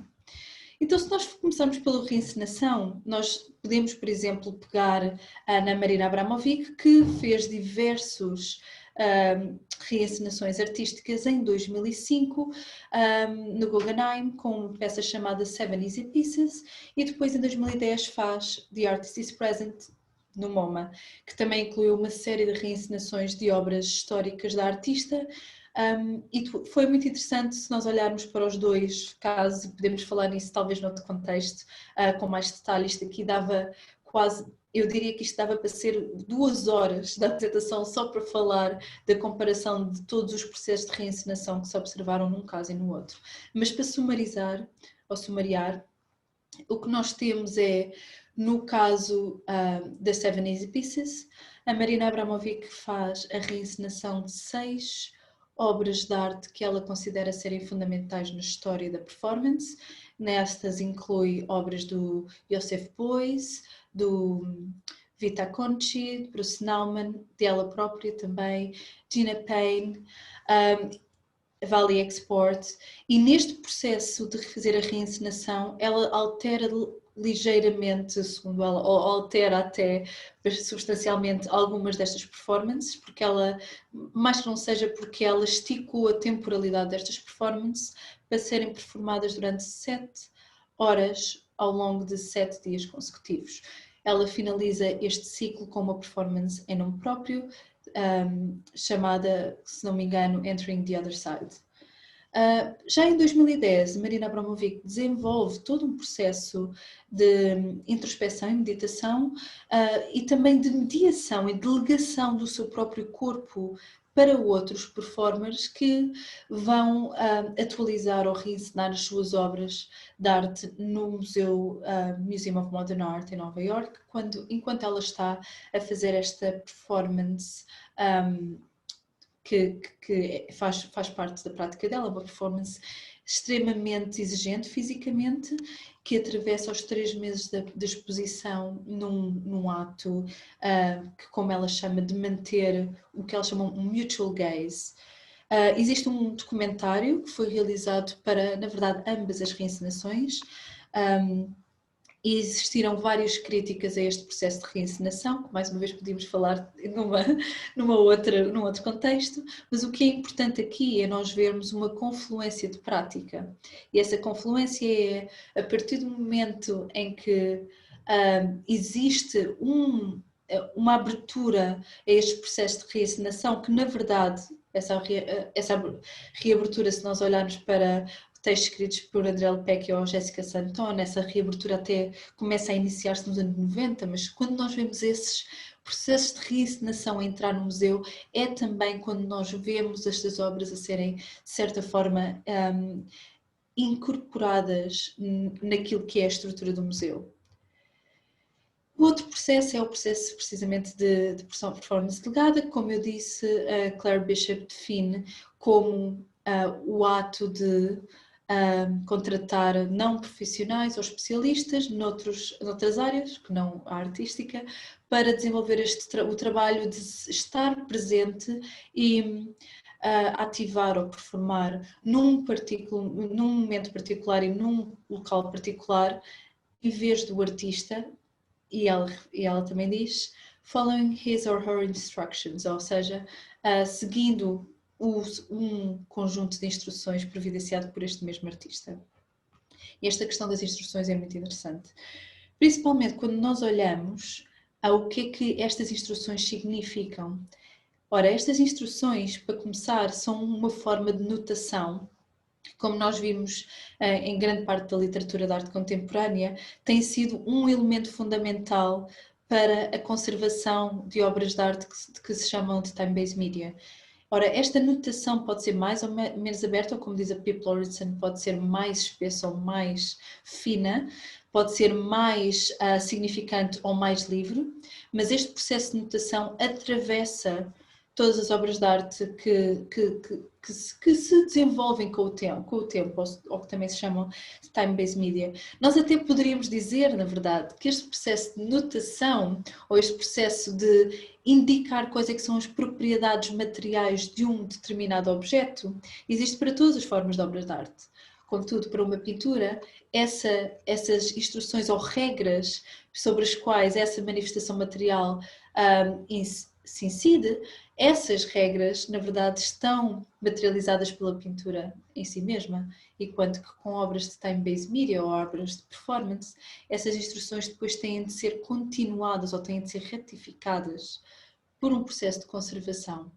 Então, se nós começarmos pela reencenação, nós podemos, por exemplo, pegar a Ana Marina Abramovic, que fez diversos reencenações artísticas em 2005 no Guggenheim com uma peça chamada Seven Easy Pieces e depois em 2010 faz The Artist is Present no MoMA, que também incluiu uma série de reencenações de obras históricas da artista e foi muito interessante se nós olharmos para os dois casos e podemos falar nisso talvez noutro contexto com mais detalhe. Isto aqui dava quase, eu diria que isto dava para ser 2 horas da apresentação só para falar da comparação de todos os processos de reencenação que se observaram num caso e no outro. Mas para sumariar, o que nós temos é, no caso da Seven Easy Pieces, a Marina Abramovic faz a reencenação de 6 obras de arte que ela considera serem fundamentais na história da performance. Nestas inclui obras do Joseph Beuys, do Vita Conchi, Bruce Nauman, dela própria também, Gina Payne. Valley Export, e neste processo de fazer a reencenação, ela altera ligeiramente, segundo ela, ou altera até substancialmente algumas destas performances, porque ela, mais que não seja porque ela esticou a temporalidade destas performances para serem performadas durante 7 horas ao longo de 7 dias consecutivos. Ela finaliza este ciclo com uma performance em nome próprio, chamada, se não me engano, Entering the Other Side. Já em 2010, Marina Abramovic desenvolve todo um processo de introspeção e meditação e também de mediação e delegação do seu próprio corpo para outros performers que vão atualizar ou reencenar as suas obras de arte no Museum of Modern Art em Nova York, enquanto ela está a fazer esta performance que faz parte da prática dela, uma performance extremamente exigente fisicamente, que atravessa os 3 meses de exposição num ato que, como ela chama, de manter o que ela chama um mutual gaze. Existe um documentário que foi realizado para, na verdade, ambas as reencenações, e existiram várias críticas a este processo de reencenação, que mais uma vez podíamos falar num outro contexto, mas o que é importante aqui é nós vermos uma confluência de prática. E essa confluência é a partir do momento em que existe uma abertura a este processo de reencenação, que na verdade, essa reabertura, se nós olharmos para textos escritos por André Lepec ou Jéssica Santone, essa reabertura até começa a iniciar-se nos anos 90, mas quando nós vemos esses processos de reencenação a entrar no museu, é também quando nós vemos estas obras a serem, de certa forma, incorporadas naquilo que é a estrutura do museu. O outro processo é o processo precisamente de performance delegada, como eu disse, a Claire Bishop define como o ato de contratar não profissionais ou especialistas noutras áreas, que não a artística, para desenvolver o trabalho de estar presente e ativar ou performar num momento particular e num local particular, em vez do artista, e ela também diz, following his or her instructions, ou seja, seguindo um conjunto de instruções providenciado por este mesmo artista. E esta questão das instruções é muito interessante, principalmente quando nós olhamos ao que é que estas instruções significam. Ora, estas instruções, para começar, são uma forma de notação. Como nós vimos em grande parte da literatura da arte contemporânea, tem sido um elemento fundamental para a conservação de obras de arte que se chamam de time-based media. Ora, esta notação pode ser mais ou menos aberta, ou como diz a Pip Lauritsen, pode ser mais espessa ou mais fina, pode ser mais significante ou mais livre, mas este processo de notação atravessa todas as obras de arte que se desenvolvem com o tempo, ou que também se chamam de time-based media. Nós até poderíamos dizer, na verdade, que este processo de notação, ou este processo de indicar quais é que são as propriedades materiais de um determinado objeto, existe para todas as formas de obras de arte. Contudo, para uma pintura, essas instruções ou regras sobre as quais essa manifestação material se incide, essas regras, na verdade, estão materializadas pela pintura em si mesma, enquanto que com obras de time-based media ou obras de performance, essas instruções depois têm de ser continuadas ou têm de ser ratificadas por um processo de conservação,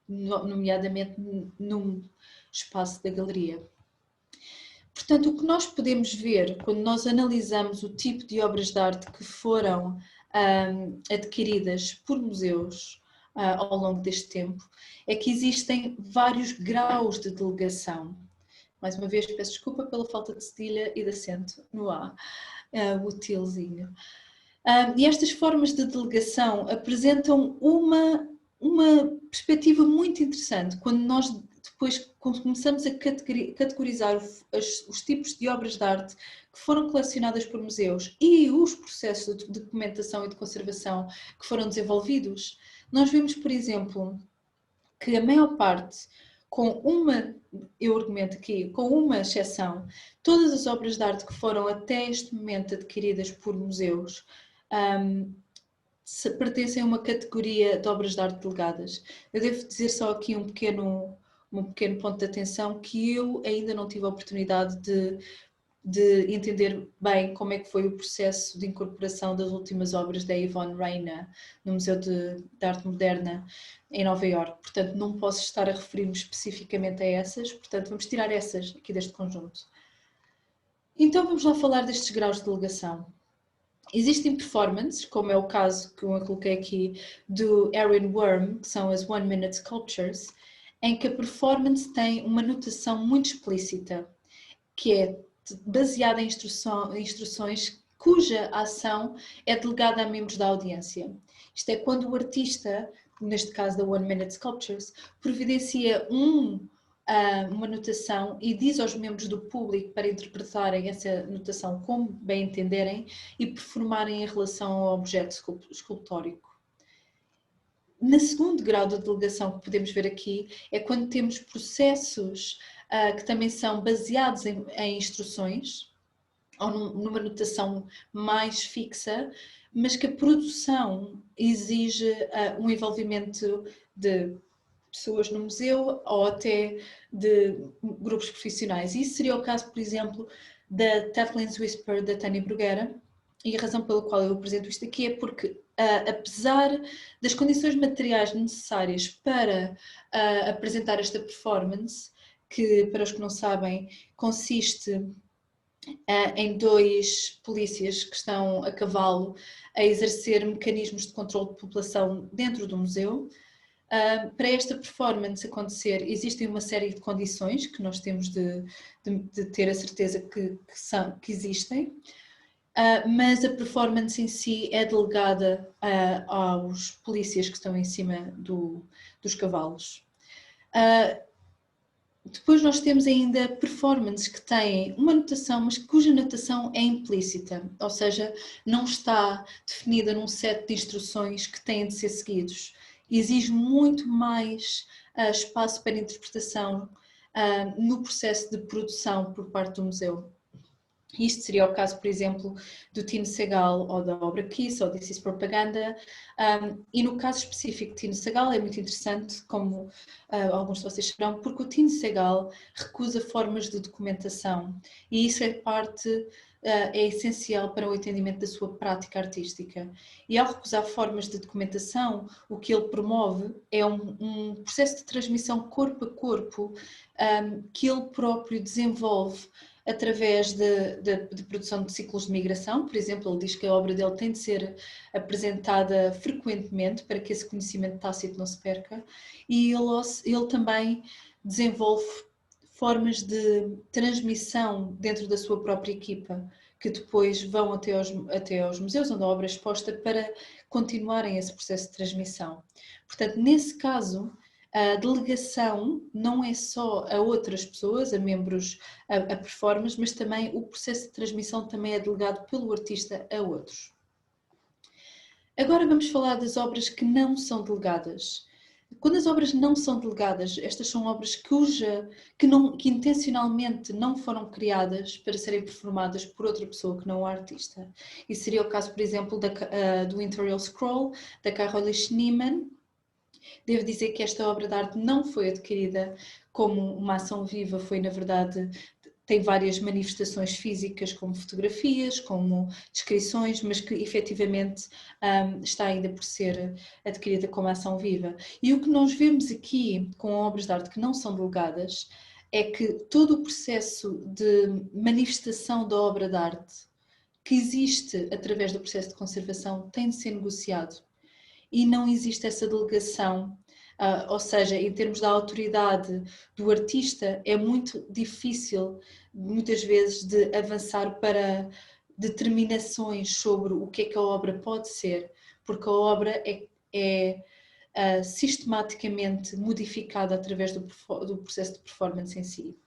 nomeadamente num espaço da galeria. Portanto, o que nós podemos ver quando nós analisamos o tipo de obras de arte que foram adquiridas por museus ao longo deste tempo, é que existem vários graus de delegação. Mais uma vez, peço desculpa pela falta de cedilha e de acento no A, o tilzinho. E estas formas de delegação apresentam uma perspectiva muito interessante quando nós depois começamos a categorizar os tipos de obras de arte que foram colecionadas por museus e os processos de documentação e de conservação que foram desenvolvidos. Nós vemos, por exemplo, que a maior parte com uma eu argumento aqui, com uma exceção, todas as obras de arte que foram até este momento adquiridas por museus pertencem a uma categoria de obras de arte delegadas. Eu devo dizer só aqui um pequeno ponto de atenção, que eu ainda não tive a oportunidade de entender bem como é que foi o processo de incorporação das últimas obras da Yvonne Rainer no Museu de Arte Moderna em Nova Iorque. Portanto, não posso estar a referir-me especificamente a essas, portanto, vamos tirar essas aqui deste conjunto. Então, vamos lá falar destes graus de delegação. Existem performances, como é o caso que eu coloquei aqui, do Erin Worm, que são as One Minute Sculptures, em que a performance tem uma notação muito explícita, que é baseada em instruções cuja ação é delegada a membros da audiência. Isto é quando o artista, neste caso da One Minute Sculptures, providencia uma notação e diz aos membros do público para interpretarem essa notação como bem entenderem e performarem em relação ao objeto escultórico. No segundo grau de delegação que podemos ver aqui é quando temos processos que também são baseados em instruções ou numa notação mais fixa, mas que a produção exige um envolvimento de pessoas no museu ou até de grupos profissionais. Isso seria o caso, por exemplo, da Tatlin's Whisper, da Tânia Bruguera, e a razão pela qual eu apresento isto aqui é porque, apesar das condições materiais necessárias para apresentar esta performance, que, para os que não sabem, consiste em 2 polícias que estão a cavalo a exercer mecanismos de controle de população dentro do museu. Para esta performance acontecer, existem uma série de condições que nós temos de ter a certeza que existem, mas a performance em si é delegada aos polícias que estão em cima dos cavalos. Depois nós temos ainda performances que têm uma notação, mas cuja notação é implícita, ou seja, não está definida num set de instruções que têm de ser seguidos. Exige muito mais espaço para interpretação no processo de produção por parte do museu. Isto seria o caso, por exemplo, do Tino Sehgal ou da obra Kiss ou This is Propaganda, e no caso específico de Tino Sehgal é muito interessante, como alguns de vocês saberão, porque o Tino Sehgal recusa formas de documentação e isso é essencial para o entendimento da sua prática artística. E ao recusar formas de documentação, o que ele promove é um processo de transmissão corpo a corpo que ele próprio desenvolve através de produção de ciclos de migração. Por exemplo, ele diz que a obra dele tem de ser apresentada frequentemente para que esse conhecimento tácito não se perca, e ele também desenvolve formas de transmissão dentro da sua própria equipa, que depois vão até aos museus onde a obra é exposta para continuarem esse processo de transmissão. Portanto, nesse caso, a delegação não é só a outras pessoas, a membros, a performers, mas também o processo de transmissão também é delegado pelo artista a outros. Agora vamos falar das obras que não são delegadas. Quando as obras não são delegadas, estas são obras que intencionalmente não foram criadas para serem performadas por outra pessoa que não o artista. E seria o caso, por exemplo, do Interrail Scroll, da Caroline Schneemann. Devo dizer que esta obra de arte não foi adquirida como uma ação viva, foi na verdade, tem várias manifestações físicas como fotografias, como descrições, mas que efetivamente está ainda por ser adquirida como ação viva. E o que nós vemos aqui com obras de arte que não são delegadas é que todo o processo de manifestação da obra de arte que existe através do processo de conservação tem de ser negociado. E não existe essa delegação, ou seja, em termos da autoridade do artista, é muito difícil, muitas vezes, de avançar para determinações sobre o que é que a obra pode ser, porque a obra é sistematicamente modificada através do processo de performance em si.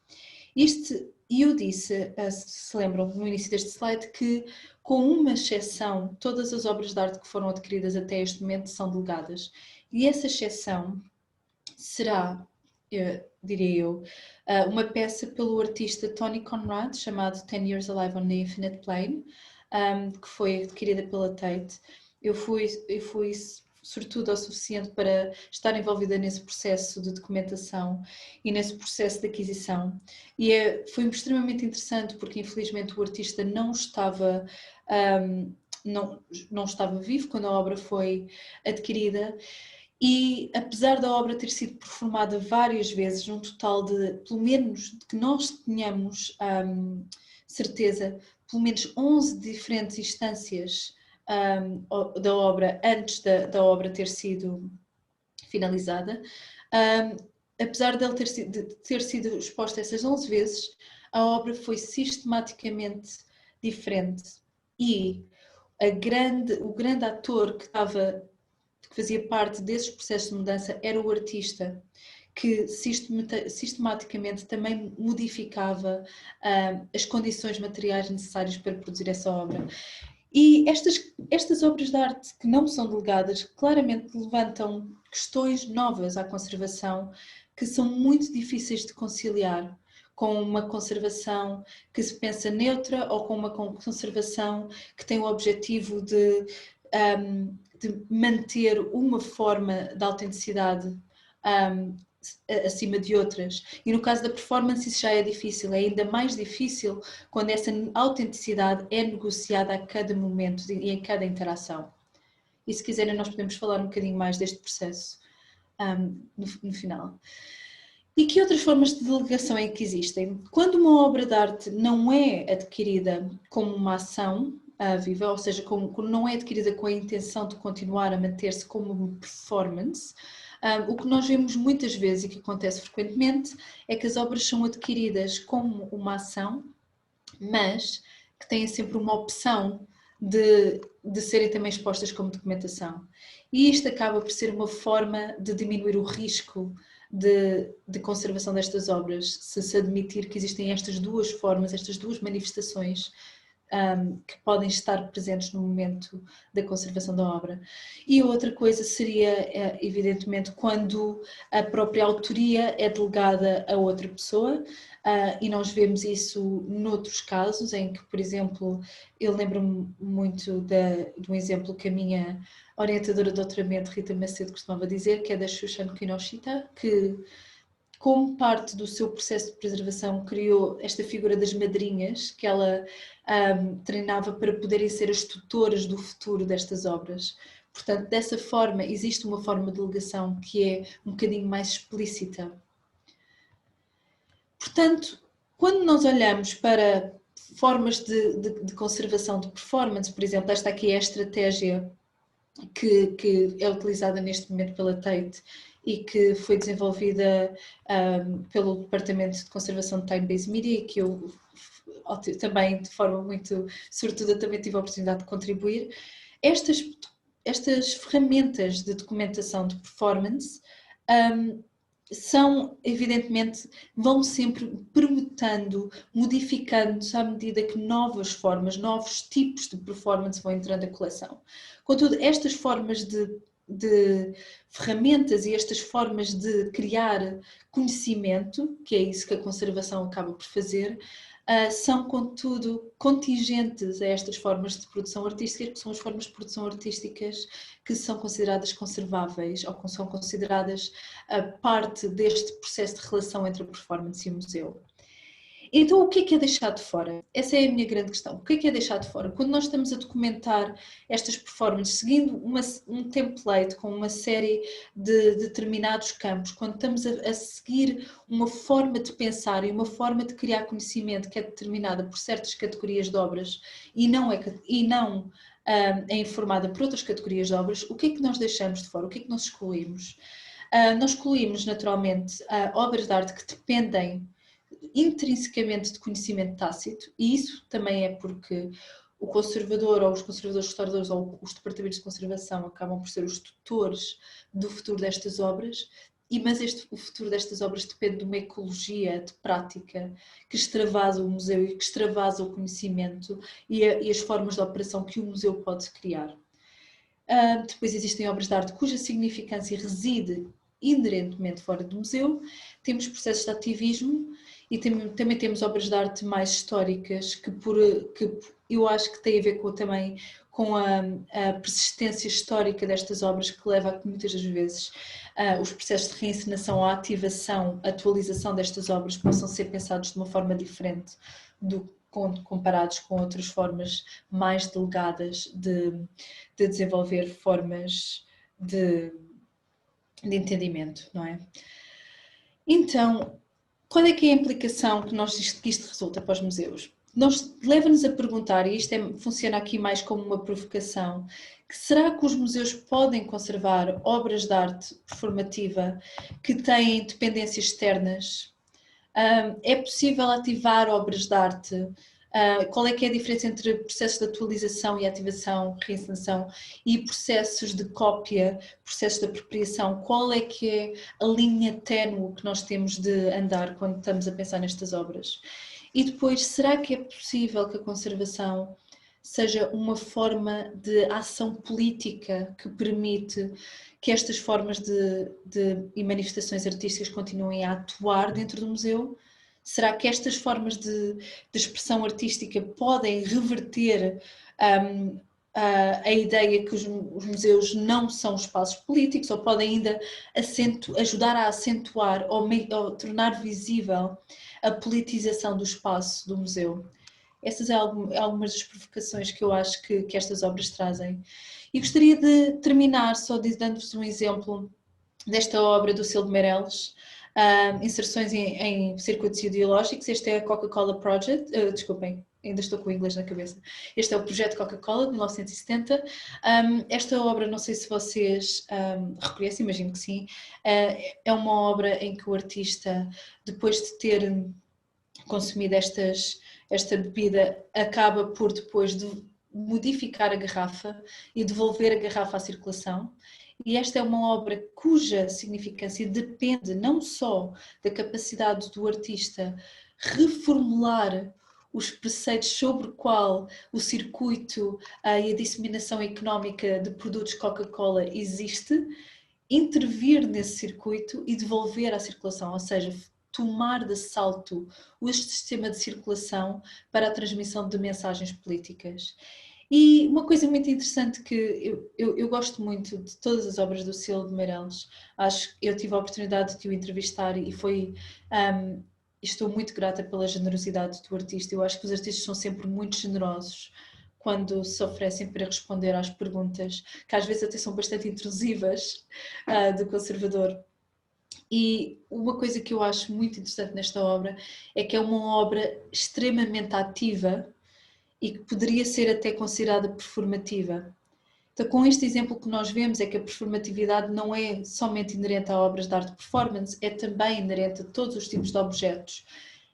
E eu disse, se lembram no início deste slide, que com uma exceção, todas as obras de arte que foram adquiridas até este momento são delegadas. E essa exceção será diria eu, uma peça pelo artista Tony Conrad, chamado 10 Years Alive on the Infinite Plane, que foi adquirida pela Tate. Eu fui sortuda o suficiente para estar envolvida nesse processo de documentação e nesse processo de aquisição. E foi extremamente interessante porque, infelizmente, o artista não estava vivo quando a obra foi adquirida. E apesar da obra ter sido performada várias vezes, num total de, pelo menos, de que nós tenhamos certeza, pelo menos 11 diferentes instâncias da obra antes da obra ter sido finalizada, apesar de ter sido exposta essas 11 vezes, a obra foi sistematicamente diferente. E o grande ator que fazia parte desses processos de mudança era o artista, que sistematicamente também modificava as condições materiais necessárias para produzir essa obra. E estas obras de arte que não são delegadas claramente levantam questões novas à conservação que são muito difíceis de conciliar com uma conservação que se pensa neutra ou com uma conservação que tem o objetivo de manter uma forma de autenticidade acima de outras. E no caso da performance isso já é difícil, é ainda mais difícil quando essa autenticidade é negociada a cada momento e em cada interação. E se quiserem nós podemos falar um bocadinho mais deste processo no final. E que outras formas de delegação é que existem? Quando uma obra de arte não é adquirida como uma ação viva, ou seja, quando não é adquirida com a intenção de continuar a manter-se como uma performance, o que nós vemos muitas vezes e que acontece frequentemente é que as obras são adquiridas como uma ação, mas que têm sempre uma opção de serem também expostas como documentação. E isto acaba por ser uma forma de diminuir o risco de conservação destas obras, se admitir que existem estas duas formas, estas duas manifestações que podem estar presentes no momento da conservação da obra. E outra coisa seria, evidentemente, quando a própria autoria é delegada a outra pessoa, e nós vemos isso noutros casos, em que, por exemplo, eu lembro-me muito de um exemplo que a minha orientadora de doutoramento, Rita Macedo, costumava dizer, que é da Shushan Kinoshita, que, como parte do seu processo de preservação, criou esta figura das madrinhas, que ela treinava para poderem ser as tutoras do futuro destas obras. Portanto, dessa forma, existe uma forma de delegação que é um bocadinho mais explícita. Portanto, quando nós olhamos para formas de conservação de performance, por exemplo, esta aqui é a estratégia que é utilizada neste momento pela Tate e que foi desenvolvida pelo Departamento de Conservação de Time-Based Media e que eu também, de forma muito sortuda, também tive a oportunidade de contribuir. Estas ferramentas de documentação de performance são, evidentemente, vão sempre permutando, modificando-se à medida que novas formas, novos tipos de performance vão entrando na coleção. Contudo, estas formas de ferramentas e estas formas de criar conhecimento, que é isso que a conservação acaba por fazer, são, contudo, contingentes a estas formas de produção artística, que são as formas de produção artísticas que são consideradas conserváveis ou que são consideradas parte deste processo de relação entre a performance e o museu. Então, o que é deixado de fora? Essa é a minha grande questão. O que é deixado de fora? Quando nós estamos a documentar estas performances, seguindo um template com uma série de determinados campos, quando estamos a seguir uma forma de pensar e uma forma de criar conhecimento que é determinada por certas categorias de obras e não é informada por outras categorias de obras, o que é que nós deixamos de fora? O que é que nós excluímos? Nós excluímos, naturalmente, obras de arte que dependem intrinsecamente de conhecimento tácito, e isso também é porque o conservador ou os conservadores restauradores ou os departamentos de conservação acabam por ser os tutores do futuro destas obras, mas o futuro destas obras depende de uma ecologia de prática que extravasa o museu e que extravasa o conhecimento e as formas de operação que o museu pode criar. Depois existem obras de arte cuja significância reside inerentemente fora do museu, temos processos de ativismo e também temos obras de arte mais históricas que eu acho que tem a ver também com a persistência histórica destas obras, que leva a que muitas das vezes os processos de reencenação, a ativação, a atualização destas obras possam ser pensados de uma forma diferente comparados com outras formas mais delegadas de desenvolver formas de entendimento, não é? Então, qual é que é a implicação que isto resulta para os museus? Leva-nos a perguntar, e isto funciona aqui mais como uma provocação, que será que os museus podem conservar obras de arte performativa que têm dependências externas? É possível ativar obras de arte? Qual é que é a diferença entre processos de atualização e ativação, reencenação, e processos de cópia, processos de apropriação? Qual é que é a linha ténue que nós temos de andar quando estamos a pensar nestas obras? E depois, será que é possível que a conservação seja uma forma de ação política que permite que estas formas e manifestações artísticas continuem a atuar dentro do museu? Será que estas formas de expressão artística podem reverter a ideia que os museus não são espaços políticos, ou podem ainda ajudar a acentuar ou tornar visível a politização do espaço do museu? Essas são algumas das provocações que eu acho que estas obras trazem. E gostaria de terminar só dando-vos um exemplo desta obra do Cil de Meireles, inserções em circuitos ideológicos. Este é a Coca-Cola Project, desculpem, ainda estou com o inglês na cabeça. Este é o projeto Coca-Cola de 1970. Esta obra, não sei se vocês reconhecem, imagino que sim, é uma obra em que o artista, depois de ter consumido esta bebida, acaba por depois de modificar a garrafa e devolver a garrafa à circulação. E esta é uma obra cuja significância depende não só da capacidade do artista reformular os preceitos sobre o qual o circuito e a disseminação económica de produtos Coca-Cola existe, intervir nesse circuito e devolver à circulação, ou seja, tomar de assalto este sistema de circulação para a transmissão de mensagens políticas. E uma coisa muito interessante que eu gosto muito de todas as obras do Cil de Meireles, acho que eu tive a oportunidade de o entrevistar e estou muito grata pela generosidade do artista. Eu acho que os artistas são sempre muito generosos quando se oferecem para responder às perguntas, que às vezes até são bastante intrusivas do conservador. E uma coisa que eu acho muito interessante nesta obra é que é uma obra extremamente ativa e que poderia ser até considerada performativa. Então, com este exemplo que nós vemos é que a performatividade não é somente inerente a obras de arte performance, é também inerente a todos os tipos de objetos.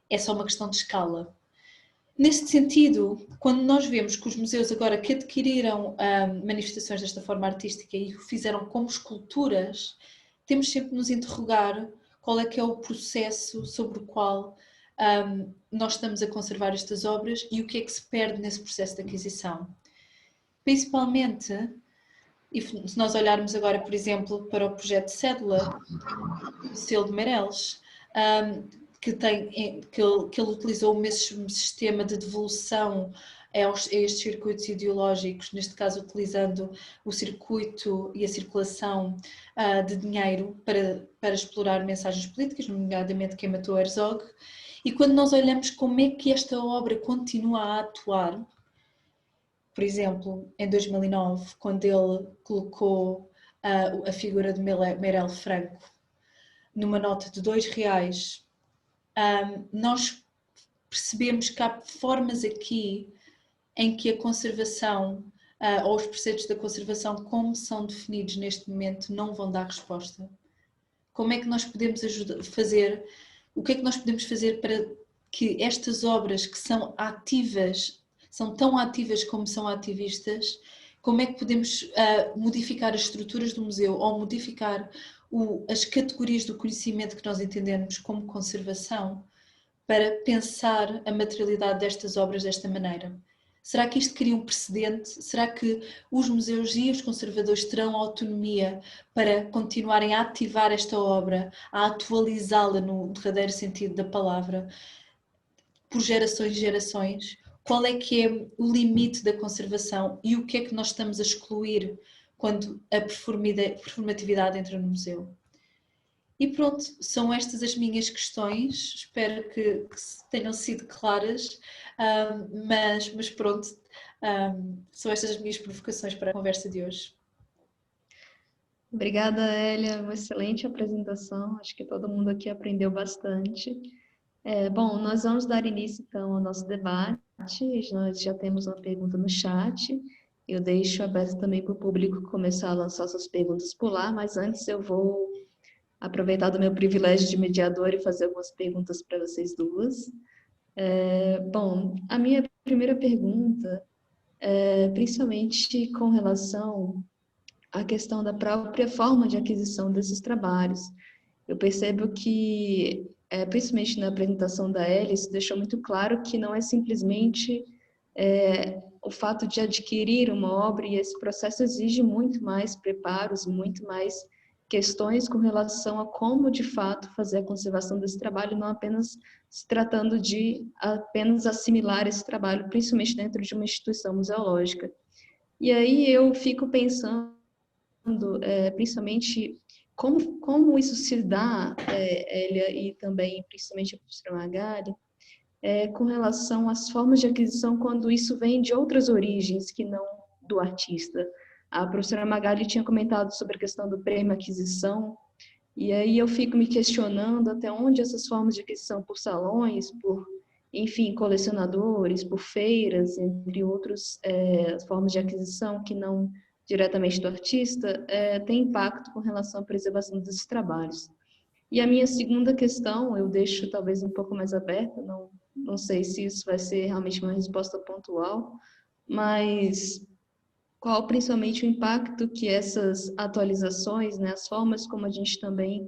É só uma questão de escala. Neste sentido, quando nós vemos que os museus agora que adquiriram manifestações desta forma artística e o fizeram como esculturas, temos sempre de nos interrogar qual é que é o processo sobre o qual nós estamos a conservar estas obras e o que é que se perde nesse processo de aquisição. Principalmente, e se nós olharmos agora, por exemplo, para o projeto Cédula, do Cil de Meireles, que ele utilizou o mesmo sistema de devolução a estes circuitos ideológicos, neste caso utilizando o circuito e a circulação de dinheiro para explorar mensagens políticas, nomeadamente quem matou Herzog. E quando nós olhamos como é que esta obra continua a atuar, por exemplo, em 2009, quando ele colocou a figura de Meirelle Franco numa nota de R$2, nós percebemos que há formas aqui em que a conservação ou os preceitos da conservação, como são definidos neste momento, não vão dar resposta. Como é que nós podemos fazer, o que é que nós podemos fazer para que estas obras que são ativas, são tão ativas como são ativistas, como é que podemos modificar as estruturas do museu ou modificar as categorias do conhecimento que nós entendemos como conservação para pensar a materialidade destas obras desta maneira? Será que isto cria um precedente? Será que os museus e os conservadores terão autonomia para continuarem a ativar esta obra, a atualizá-la no derradeiro sentido da palavra, por gerações e gerações? Qual é que é o limite da conservação e o que é que nós estamos a excluir quando a performatividade entra no museu? E pronto, são estas as minhas questões, espero que tenham sido claras, mas pronto, são estas as minhas provocações para a conversa de hoje. Obrigada, Hélia, uma excelente apresentação, acho que todo mundo aqui aprendeu bastante. Bom, nós vamos dar início então ao nosso debate, nós já temos uma pergunta no chat, eu deixo aberto também para o público começar a lançar suas perguntas por lá, mas antes eu vou aproveitar do meu privilégio de mediador e fazer algumas perguntas para vocês duas. Bom, a minha primeira pergunta é principalmente com relação à questão da própria forma de aquisição desses trabalhos. Eu percebo que, principalmente na apresentação da Hélice, deixou muito claro que não é simplesmente o fato de adquirir uma obra, e esse processo exige muito mais preparos, muito mais questões com relação a como, de fato, fazer a conservação desse trabalho, não apenas se tratando de apenas assimilar esse trabalho, principalmente dentro de uma instituição museológica. E aí eu fico pensando, principalmente, como isso se dá, Hélia, e também, principalmente, a professora Magali, com relação às formas de aquisição quando isso vem de outras origens que não do artista. A professora Magali tinha comentado sobre a questão do prêmio aquisição, e aí eu fico me questionando até onde essas formas de aquisição por salões, por, enfim, colecionadores, por feiras, entre outras formas de aquisição que não diretamente do artista, tem impacto com relação à preservação desses trabalhos. E a minha segunda questão, eu deixo talvez um pouco mais aberta, não sei se isso vai ser realmente uma resposta pontual, mas qual principalmente o impacto que essas atualizações, né, as formas como a gente também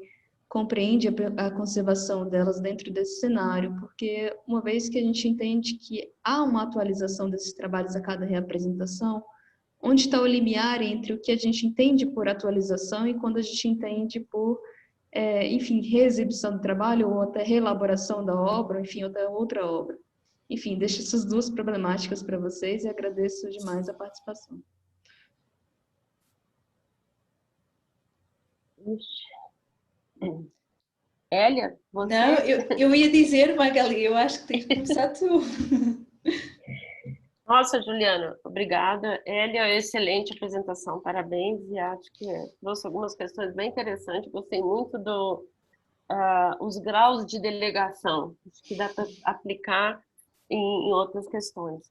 compreende a conservação delas dentro desse cenário, porque uma vez que a gente entende que há uma atualização desses trabalhos a cada reapresentação, onde está o limiar entre o que a gente entende por atualização e quando a gente entende por, enfim, reexibição do trabalho ou até reelaboração da obra, enfim, ou da outra obra. Enfim, deixo essas duas problemáticas para vocês e agradeço demais a participação. Hélia, você? Não, eu ia dizer, Magali, eu acho que tens que começar tu. Nossa, Juliana, obrigada. Hélia, excelente apresentação, parabéns. E acho que trouxe algumas questões bem interessantes. Gostei muito os graus de delegação, acho que dá para aplicar em outras questões.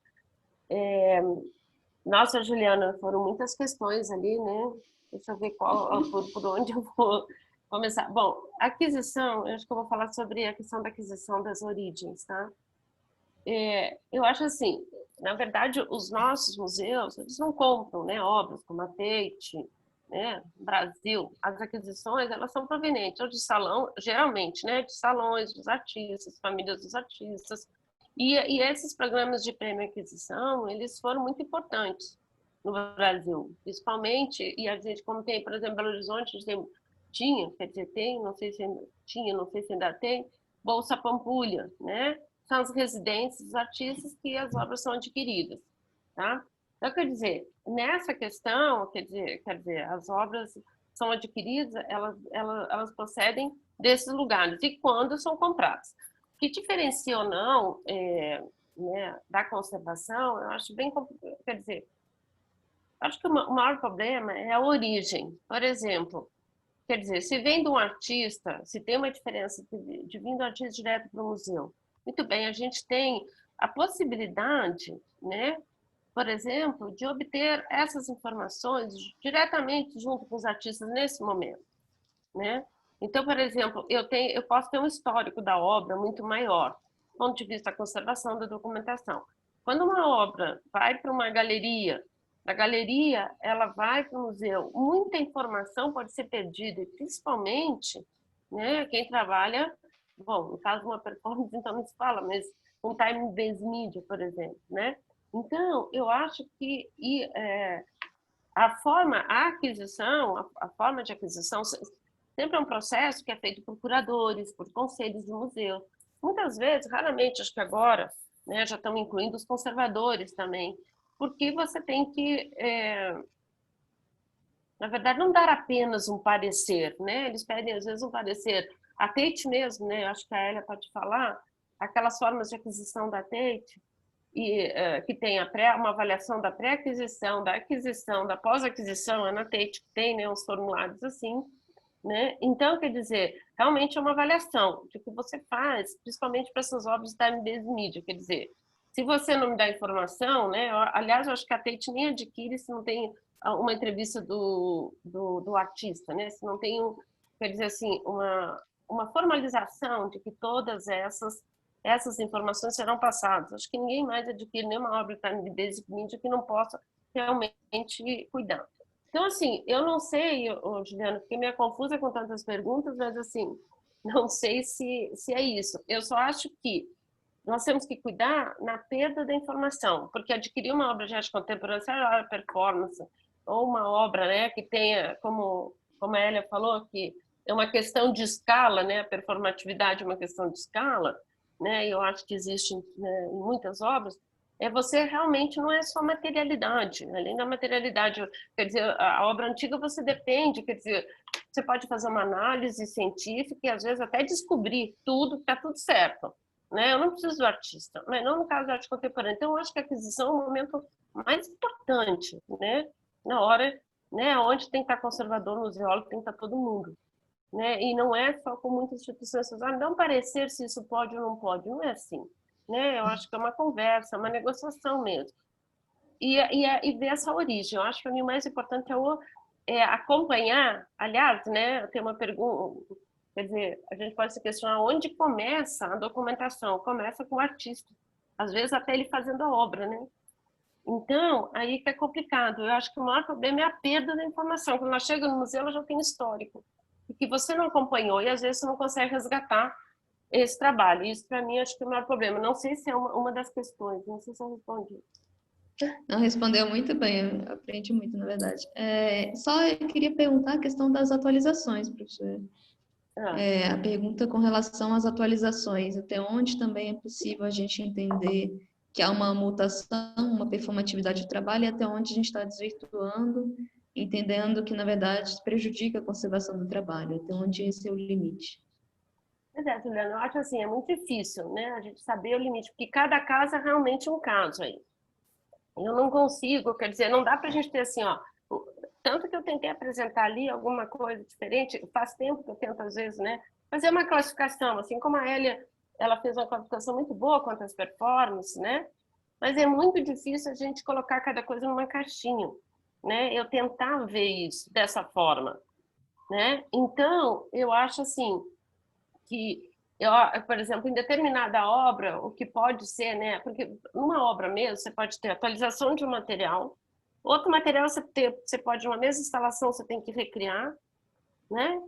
Nossa, Juliana, foram muitas questões ali, né? Deixa eu ver por onde eu vou começar. Bom, aquisição, eu acho que eu vou falar sobre a questão da aquisição das origens, tá? Eu acho assim, na verdade, os nossos museus, eles não compram, né, obras como a Tate, né, Brasil. As aquisições, elas são provenientes ou de salão, geralmente, né, de salões dos artistas, famílias dos artistas. E esses programas de prêmio aquisição, eles foram muito importantes no Brasil, principalmente, e a gente, como tem, por exemplo, Belo Horizonte, a gente tem, não sei se ainda tem, Bolsa Pampulha, né? São as residências dos artistas que as obras são adquiridas, tá? Então, quer dizer, nessa questão, quer dizer, as obras são adquiridas, elas procedem desses lugares, e quando são compradas. O que diferencia ou não né, da conservação, eu acho bem complicado, quer dizer, acho que o maior problema é a origem. Por exemplo, quer dizer, se vem de um artista, se tem uma diferença de vir do artista direto para o museu, muito bem, a gente tem a possibilidade, né, por exemplo, de obter essas informações diretamente junto com os artistas nesse momento, né? Então, por exemplo, eu posso ter um histórico da obra muito maior, do ponto de vista da conservação da documentação. Quando uma obra vai para uma galeria, da galeria ela vai para o museu, muita informação pode ser perdida, e principalmente, né, quem trabalha, bom, no caso de uma performance, então não se fala, mas um time-based media, por exemplo, né? Então, eu acho que a forma de aquisição sempre é um processo que é feito por curadores, por conselhos de museu. Muitas vezes, raramente, acho que agora, né, já estão incluindo os conservadores também, porque você tem que, na verdade, não dar apenas um parecer, né? Eles pedem, às vezes, um parecer. A Tate mesmo, né, acho que a Elia pode falar, aquelas formas de aquisição da Tate, que tem uma avaliação da pré-aquisição, da aquisição, da pós-aquisição, é na Tate que tem, né, uns formulários assim, né? Então, quer dizer, realmente é uma avaliação de que você faz, principalmente para essas obras de time-based media, quer dizer, se você não me dá informação, né? Aliás, eu acho que a Tate nem adquire se não tem uma entrevista do artista, né? Se não tem, quer dizer assim, uma formalização de que todas essas informações serão passadas. Acho que ninguém mais adquire nenhuma obra de time-based media que não possa realmente cuidar. Então, assim, eu não sei, Juliana, fiquei meio confusa com tantas perguntas, mas, assim, não sei se é isso. Eu só acho que nós temos que cuidar na perda da informação, porque adquirir uma obra de arte contemporânea, seja ela performance, ou uma obra, né, que tenha, como a Elia falou, que é uma questão de escala, né, a performatividade é uma questão de escala, né, e eu acho que existe, né, em muitas obras, você realmente não é só materialidade, além da materialidade, quer dizer, a obra antiga você depende, quer dizer, você pode fazer uma análise científica e às vezes até descobrir tudo, que está tudo certo, né? Eu não preciso do artista, mas não no caso da arte contemporânea. Então, eu acho que a aquisição é o momento mais importante, né? Na hora, né, onde tem que estar conservador, museólogo, tem que estar todo mundo, né? E não é só com muitas instituições, dá um parecer se isso pode ou não pode, não é assim. Né? Eu acho que é uma conversa, uma negociação mesmo. E ver essa origem. Eu acho que para mim o mais importante é acompanhar. Aliás, né, tem uma pergunta, quer dizer, a gente pode se questionar onde começa a documentação. Começa com o artista, às vezes até ele fazendo a obra, né? Então, aí que é complicado. Eu acho que o maior problema é a perda da informação. Quando ela chega no museu, ela já tem histórico. E que você não acompanhou e às vezes você não consegue resgatar esse trabalho. Isso, para mim, acho que é o maior problema. Não sei se é uma das questões, não sei se eu respondi. Não, respondeu muito bem, eu aprendi muito, na verdade. Só eu queria perguntar a questão das atualizações, professora. A pergunta com relação às atualizações, até onde também é possível a gente entender que há uma mutação, uma performatividade do trabalho, e até onde a gente está desvirtuando, entendendo que, na verdade, prejudica a conservação do trabalho, até onde esse é o limite. Juliana, eu acho assim, é muito difícil, né, a gente saber o limite, porque cada caso é realmente um caso aí. Eu não consigo, quer dizer, não dá para a gente ter assim, ó, tanto que eu tentei apresentar ali alguma coisa diferente, faz tempo que eu tento às vezes, né, fazer uma classificação, assim como a Elia, ela fez uma classificação muito boa quanto às performances, né, mas é muito difícil a gente colocar cada coisa numa caixinha, né, eu tentar ver isso dessa forma, né, então eu acho assim, que, por exemplo, em determinada obra, o que pode ser, né? Porque numa obra mesmo, você pode ter atualização de um material, outro material você pode, uma mesma instalação, você tem que recriar, né?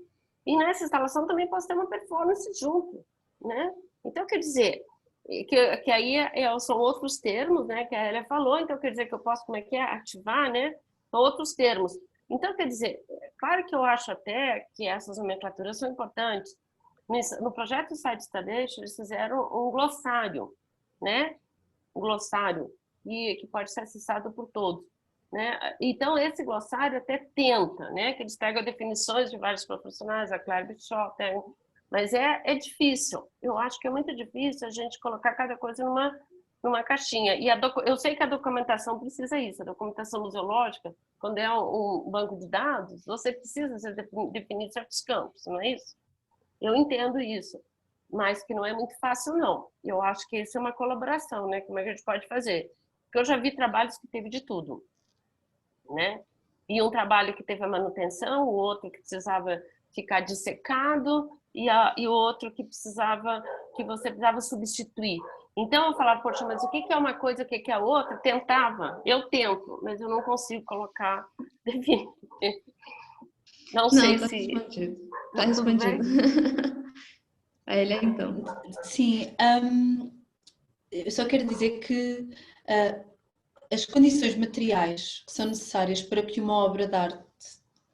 E nessa instalação também pode ter uma performance junto, né? Então, quer dizer, que aí são outros termos, né? Que a Elia falou, então quer dizer que eu posso, como é que é? Ativar, né? São outros termos. Então, quer dizer, claro que eu acho até que essas nomenclaturas são importantes. No projeto Site Installation, eles fizeram um glossário, né? Um glossário que pode ser acessado por todos, né? Então, esse glossário até tenta, né? Que eles pegam definições de vários profissionais, a Claire Bishop, mas é difícil. Eu acho que é muito difícil a gente colocar cada coisa numa caixinha. E eu sei que a documentação precisa isso, a documentação museológica, quando é um banco de dados, você precisa definir certos campos, não é isso? Eu entendo isso, mas que não é muito fácil, não. Eu acho que isso é uma colaboração, né? Como é que a gente pode fazer? Porque eu já vi trabalhos que teve de tudo, né? E um trabalho que teve a manutenção, o outro que precisava ficar dissecado, e o outro que você precisava substituir. Então, eu falava, poxa, mas o que é uma coisa, o que é a outra? Eu tento, mas eu não consigo colocar, Não sei tá se... respondido. Tá respondido. A Elia, então. Sim, eu só quero dizer que as condições materiais que são necessárias para que uma obra de arte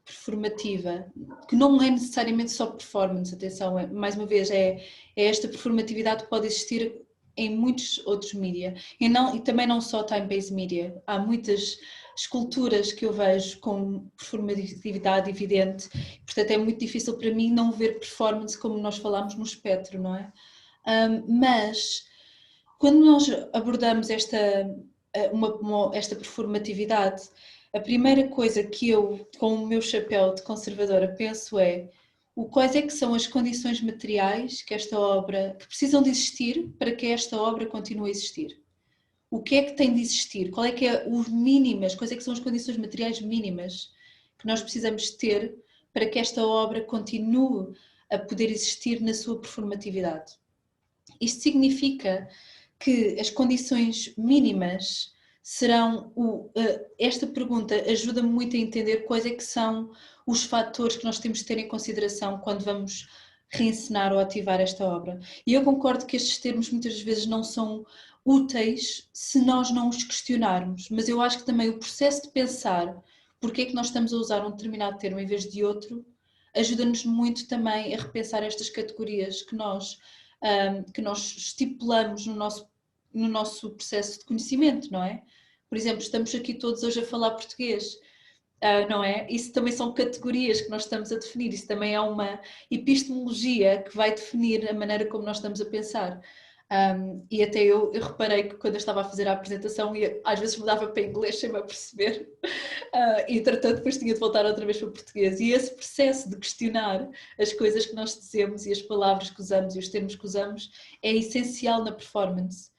performativa, que não é necessariamente só performance, atenção, mais uma vez, é esta performatividade que pode existir em muitos outros mídia, e também não só time-based media. Há muitas esculturas que eu vejo com performatividade evidente, portanto é muito difícil para mim não ver performance como nós falámos no espectro, não é? Mas quando nós abordamos esta performatividade, a primeira coisa que eu, com o meu chapéu de conservadora, penso é quais é que são as condições materiais que que precisam de existir para que esta obra continue a existir. O que é que tem de existir? Quais é que são as condições materiais mínimas que nós precisamos ter para que esta obra continue a poder existir na sua performatividade? Isto significa que as condições mínimas serão... esta pergunta ajuda-me muito a entender quais é que são os fatores que nós temos de ter em consideração quando vamos reencenar ou ativar esta obra. E eu concordo que estes termos muitas vezes não são úteis se nós não os questionarmos, mas eu acho que também o processo de pensar porque é que nós estamos a usar um determinado termo em vez de outro ajuda-nos muito também a repensar estas categorias que nós estipulamos no nosso processo de conhecimento, não é? Por exemplo, estamos aqui todos hoje a falar português, não é? Isso também são categorias que nós estamos a definir, isso também é uma epistemologia que vai definir a maneira como nós estamos a pensar. E até eu reparei que quando eu estava a fazer a apresentação, às vezes mudava para inglês sem me aperceber, e entretanto depois tinha de voltar outra vez para português. E esse processo de questionar as coisas que nós dizemos e as palavras que usamos e os termos que usamos é essencial na performance.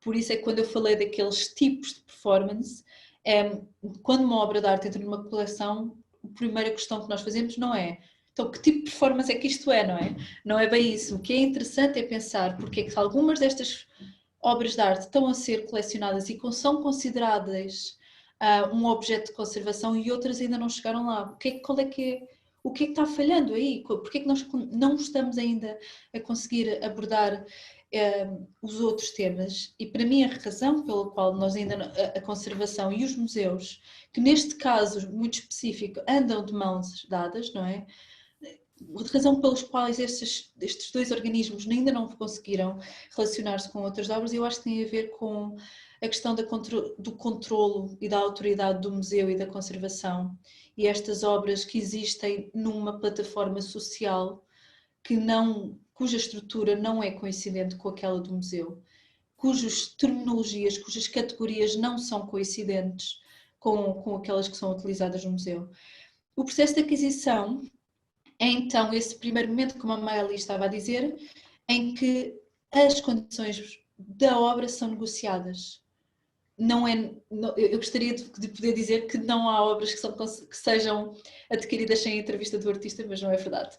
Por isso é que quando eu falei daqueles tipos de performance, quando uma obra de arte entra numa coleção, a primeira questão que nós fazemos não é então que tipo de performance é que isto é, não é? Não é bem isso. O que é interessante é pensar porque é que algumas destas obras de arte estão a ser colecionadas e são consideradas um objeto de conservação e outras ainda não chegaram lá. O que é que está falhando aí? Porque é que nós não estamos ainda a conseguir abordar os outros temas? E para mim a razão pela qual nós ainda, a conservação e os museus, que neste caso muito específico andam de mãos dadas, não é? A razão pelos quais estes dois organismos ainda não conseguiram relacionar-se com outras obras, eu acho que tem a ver com a questão do controlo e da autoridade do museu e da conservação, e estas obras que existem numa plataforma social cuja estrutura não é coincidente com aquela do museu, cujas terminologias, cujas categorias não são coincidentes com aquelas que são utilizadas no museu. O processo de aquisição é então esse primeiro momento, como a Magali estava a dizer, em que as condições da obra são negociadas. Eu gostaria de poder dizer que não há obras que sejam adquiridas sem a entrevista do artista, mas não é verdade.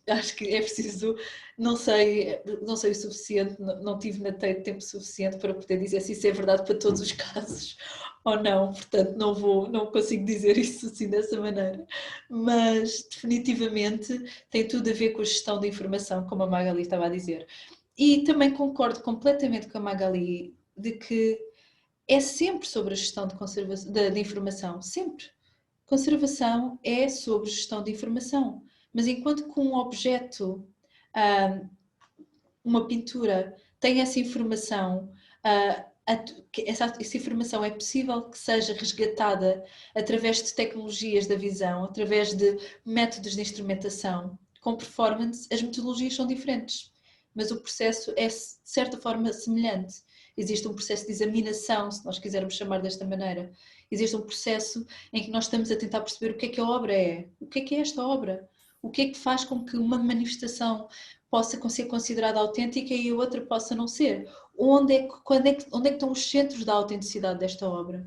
Acho que é preciso, não sei o suficiente, não tive na TED tempo suficiente para poder dizer se isso é verdade para todos os casos ou não, portanto não consigo dizer isso assim dessa maneira, mas definitivamente tem tudo a ver com a gestão da informação, como a Magali estava a dizer. E também concordo completamente com a Magali de que é sempre sobre a gestão de conservação, de informação, sempre. Conservação é sobre gestão de informação, mas enquanto que um objeto, uma pintura, tem essa informação, essa informação é possível que seja resgatada através de tecnologias da visão, através de métodos de instrumentação. Com performance, as metodologias são diferentes, mas o processo é de certa forma semelhante. Existe um processo de examinação, se nós quisermos chamar desta maneira. Existe um processo em que nós estamos a tentar perceber o que é que a obra é. O que é esta obra? O que é que faz com que uma manifestação possa ser considerada autêntica e a outra possa não ser? Onde é que estão os centros da autenticidade desta obra?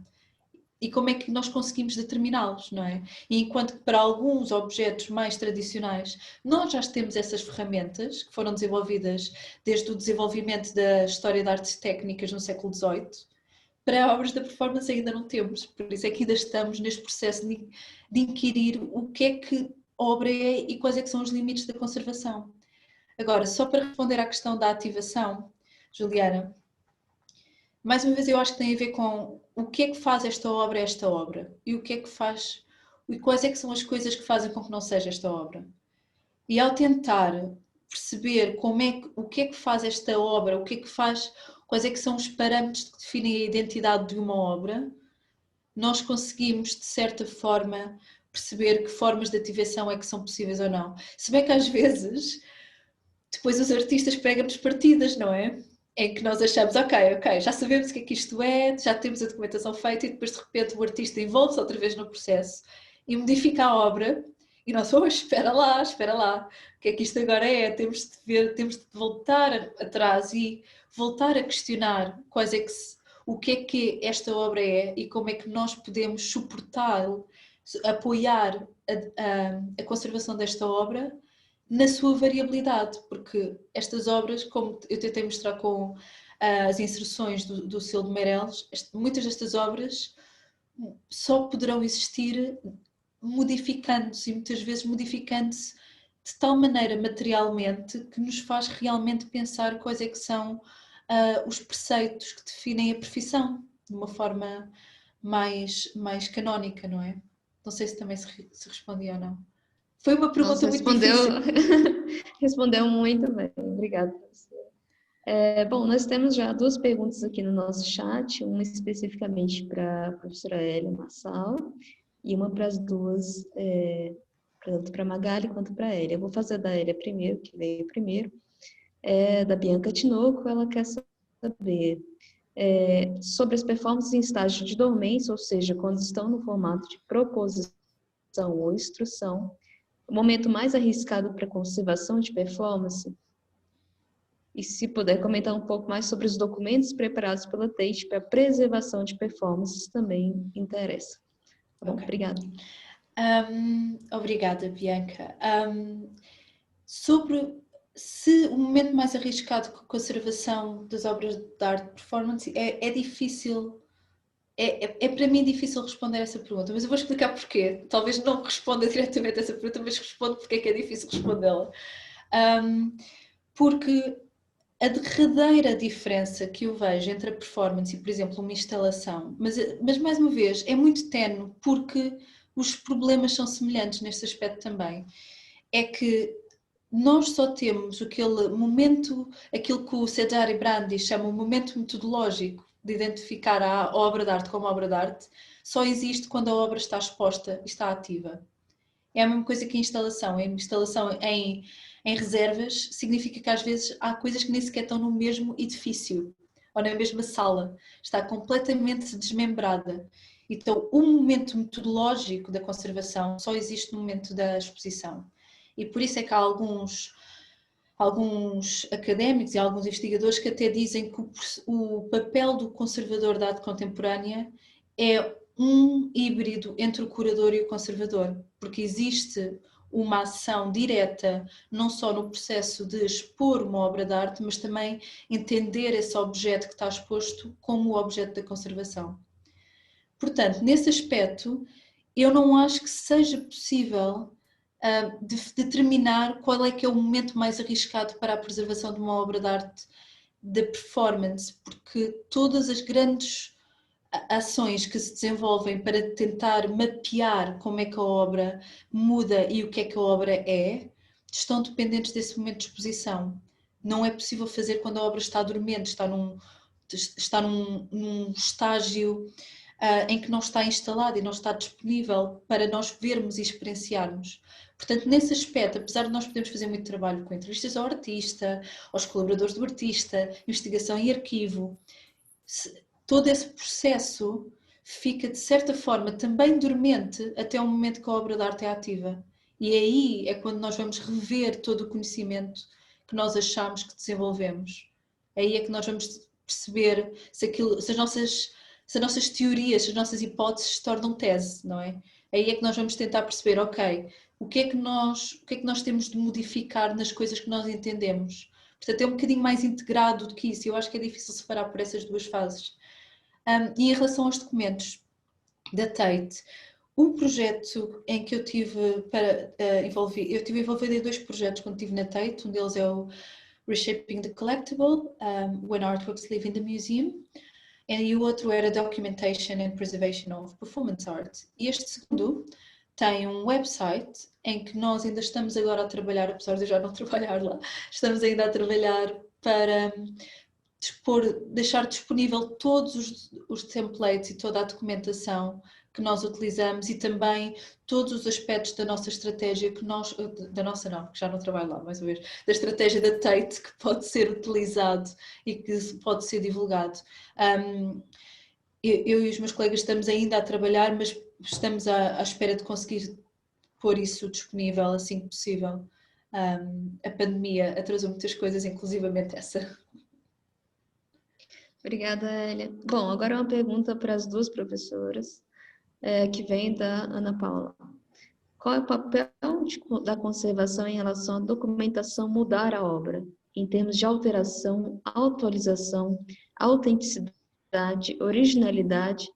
E como é que nós conseguimos determiná-los, não é? E enquanto que para alguns objetos mais tradicionais nós já temos essas ferramentas que foram desenvolvidas desde o desenvolvimento da história de artes técnicas no século XVIII, para obras da performance ainda não temos, por isso é que ainda estamos neste processo de inquirir o que é que a obra é e quais é que são os limites da conservação. Agora, só para responder à questão da ativação, Juliana, mais uma vez eu acho que tem a ver com o que é que faz esta obra e o que é que faz, e quais é que são as coisas que fazem com que não seja esta obra. E ao tentar perceber o que é que faz esta obra, o que é que faz, quais é que são os parâmetros que definem a identidade de uma obra, nós conseguimos, de certa forma, perceber que formas de ativação é que são possíveis ou não. Se bem que às vezes, depois os artistas pegam-nos partidas, não é? Em que nós achamos, ok, já sabemos o que é que isto é, já temos a documentação feita e depois de repente o artista envolve-se outra vez no processo e modifica a obra e nós, espera lá, o que é que isto agora é? Temos de ver, temos de voltar atrás e voltar a questionar o que é que esta obra é e como é que nós podemos suportar, apoiar a conservação desta obra na sua variabilidade, porque estas obras, como eu tentei mostrar com as inserções do selo de Meireles, muitas destas obras só poderão existir modificando-se e muitas vezes modificando-se de tal maneira materialmente que nos faz realmente pensar quais é que são os preceitos que definem a perfeição de uma forma mais canónica, não é? Não sei se também se respondi ou não. Foi uma pergunta muito difícil. Respondeu muito bem, obrigada, professora. Bom, nós temos já 2 perguntas aqui no nosso chat, uma especificamente para a professora Hélia Massal e uma para as duas, tanto para a Magali quanto para a Hélia. Eu vou fazer da Hélia primeiro, que veio primeiro. Da Bianca Tinoco, ela quer saber sobre as performances em estágio de dormência, ou seja, quando estão no formato de proposição ou instrução, o momento mais arriscado para conservação de performance. E se puder comentar um pouco mais sobre os documentos preparados pela Tate para preservação de performances, também interessa. Tá bom, obrigada. Obrigada, Bianca. Sobre se o momento mais arriscado com a conservação das obras de arte de performance é difícil, é para mim difícil responder essa pergunta, mas eu vou explicar porquê. Talvez não responda diretamente a essa pergunta, mas respondo porque é que é difícil respondê-la. Porque a derradeira diferença que eu vejo entre a performance e, por exemplo, uma instalação, mas mais uma vez, é muito ténue porque os problemas são semelhantes neste aspecto também, é que nós só temos aquele momento, aquilo que o Cesare Brandi chama o momento metodológico de identificar a obra de arte como obra de arte, só existe quando a obra está exposta e está ativa. É a mesma coisa que a instalação em reservas significa que às vezes há coisas que nem sequer estão no mesmo edifício ou na mesma sala, está completamente desmembrada. Então o momento metodológico da conservação só existe no momento da exposição. E por isso é que há alguns académicos e alguns investigadores que até dizem que o papel do conservador da arte contemporânea é um híbrido entre o curador e o conservador, porque existe uma ação direta não só no processo de expor uma obra de arte, mas também entender esse objeto que está exposto como o objeto da conservação. Portanto, nesse aspecto, eu não acho que seja possível de determinar qual é que é o momento mais arriscado para a preservação de uma obra de arte de performance, porque todas as grandes ações que se desenvolvem para tentar mapear como é que a obra muda e o que é que a obra é, estão dependentes desse momento de exposição. Não é possível fazer quando a obra está dormente, está num estágio em que não está instalado e não está disponível para nós vermos e experienciarmos. Portanto, nesse aspecto, apesar de nós podermos fazer muito trabalho com entrevistas ao artista, aos colaboradores do artista, investigação em arquivo, todo esse processo fica, de certa forma, também dormente até o momento que a obra de arte é ativa. E aí é quando nós vamos rever todo o conhecimento que nós achamos que desenvolvemos. Aí é que nós vamos perceber se as nossas teorias, se as nossas hipóteses se tornam tese, não é? Aí é que nós vamos tentar perceber, ok, o que é que nós temos de modificar nas coisas que nós entendemos. Portanto, é um bocadinho mais integrado do que isso. Eu acho que é difícil separar por essas duas fases. E em relação aos documentos da Tate, o projeto em que eu tive envolvida em 2 projetos quando estive na Tate. Um deles é o Reshaping the Collectible, When Artworks Live in the Museum. e o outro era Documentation and Preservation of Performance Art. E este segundo tem um website em que nós ainda estamos agora a trabalhar, apesar de eu já não trabalhar lá, estamos ainda a trabalhar para deixar disponível todos os templates e toda a documentação que nós utilizamos e também todos os aspectos da nossa estratégia que nós, da nossa não, que já não trabalho lá mais uma vez, da estratégia da Tate que pode ser utilizado e que pode ser divulgado. Eu e os meus colegas estamos ainda a trabalhar, mas estamos à espera de conseguir pôr isso disponível assim que possível. A pandemia atrasou muitas coisas, inclusivamente essa. Obrigada, Elia. Bom, agora uma pergunta para as duas professoras, que vem da Ana Paula. Qual é o papel da conservação em relação à documentação mudar a obra, em termos de alteração, atualização, autenticidade, originalidade,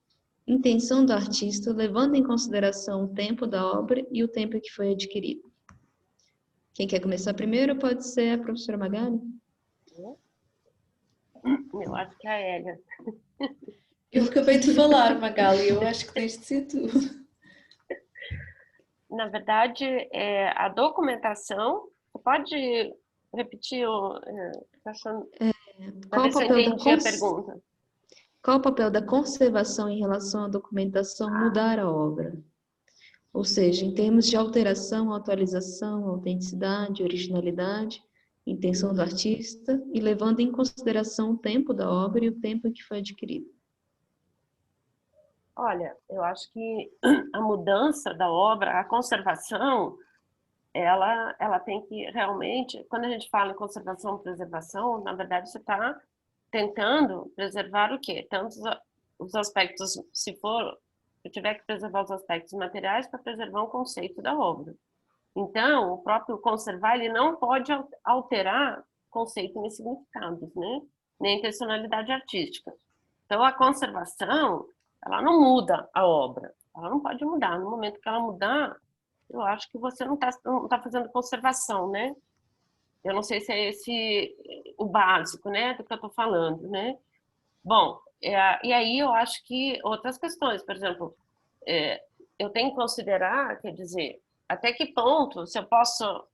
intenção do artista, levando em consideração o tempo da obra e o tempo que foi adquirido? Quem quer começar primeiro pode ser a professora Magali. Eu acho que é a Elia. Eu acabei de falar, Magali, eu acho que tens de ser tu. Na verdade, a documentação, pode repetir? Para ver se eu entendi a pergunta. Qual o papel da conservação em relação à documentação mudar a obra? Ou seja, em termos de alteração, atualização, autenticidade, originalidade, intenção do artista e levando em consideração o tempo da obra e o tempo que foi adquirido. Olha, eu acho que a mudança da obra, a conservação, ela tem que realmente, quando a gente fala em conservação e preservação, na verdade você está tentando preservar o quê? Tanto os aspectos, se eu tiver que preservar os aspectos materiais para preservar o conceito da obra. Então, o próprio conservar, ele não pode alterar conceito nem significados, né? Nem intencionalidade artística. Então, a conservação, ela não muda a obra, ela não pode mudar. No momento que ela mudar, eu acho que você não tá fazendo conservação, né? Eu não sei se é esse o básico, né, do que eu estou falando, né? Bom, e aí eu acho que outras questões, por exemplo, eu tenho que considerar, quer dizer, até que ponto se eu posso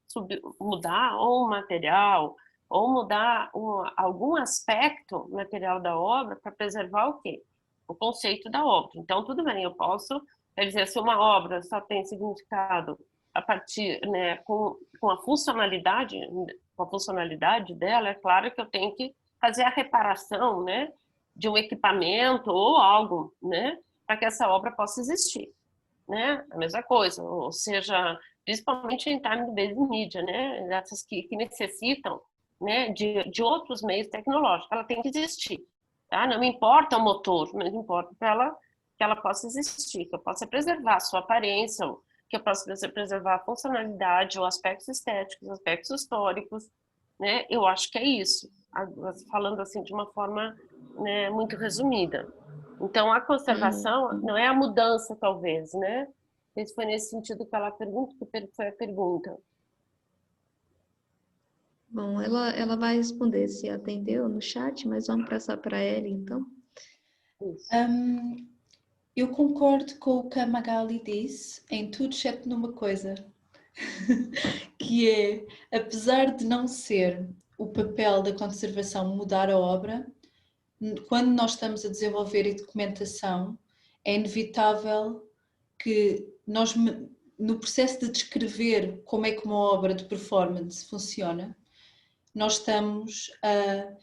mudar ou um material, ou mudar algum aspecto material da obra para preservar o quê? O conceito da obra. Então, tudo bem, eu posso, quer dizer, se uma obra só tem significado a partir, né, com a funcionalidade dela, é claro que eu tenho que fazer a reparação, né, de um equipamento ou algo, né, para que essa obra possa existir, né? A mesma coisa, ou seja, principalmente em time-based media, né, essas que necessitam, né, de outros meios tecnológicos, ela tem que existir, tá? Não me importa o motor, mas importa que ela possa existir, que eu possa preservar a sua aparência, que eu possa preservar a funcionalidade, ou aspectos estéticos, aspectos históricos, né? Eu acho que é isso, falando assim de uma forma, né, muito resumida. Então, a conservação não é a mudança, talvez, né? Esse foi nesse sentido que ela pergunta, que foi a pergunta. Bom, ela vai responder se atendeu no chat, mas vamos passar para ela, então. Eu concordo com o que a Magali disse, em tudo exceto numa coisa, que é, apesar de não ser o papel da conservação mudar a obra, quando nós estamos a desenvolver documentação, é inevitável que nós, no processo de descrever como é que uma obra de performance funciona, nós estamos a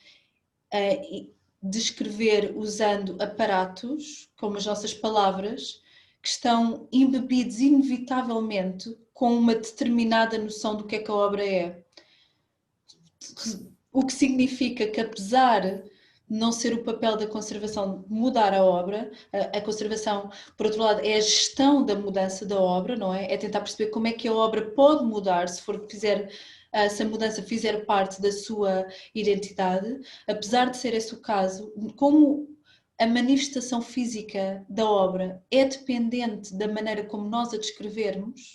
descrever usando aparatos, como as nossas palavras, que estão embebidos inevitavelmente com uma determinada noção do que é que a obra é. O que significa que, apesar de não ser o papel da conservação mudar a obra, a conservação, por outro lado, é a gestão da mudança da obra, não é? É tentar perceber como é que a obra pode mudar se a mudança fizer parte da sua identidade. Apesar de ser esse o caso, como a manifestação física da obra é dependente da maneira como nós a descrevermos,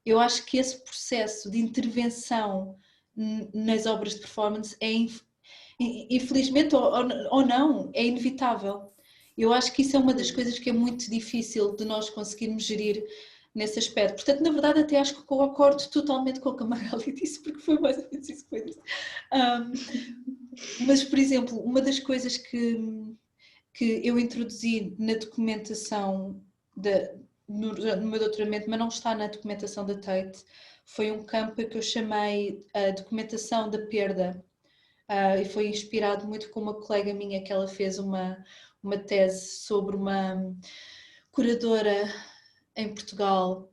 eu acho que esse processo de intervenção nas obras de performance Infelizmente ou não, é inevitável. Eu acho que isso é uma das coisas que é muito difícil de nós conseguirmos gerir nesse aspecto. Portanto, na verdade, até acho que concordo totalmente com o que a Magali disse, porque foi mais ou menos isso que foi dito. Mas, por exemplo, uma das coisas que eu introduzi na documentação no meu doutoramento, mas não está na documentação da Tate, foi um campo que eu chamei a documentação da perda. E foi inspirado muito com uma colega minha que ela fez uma tese sobre uma curadora em Portugal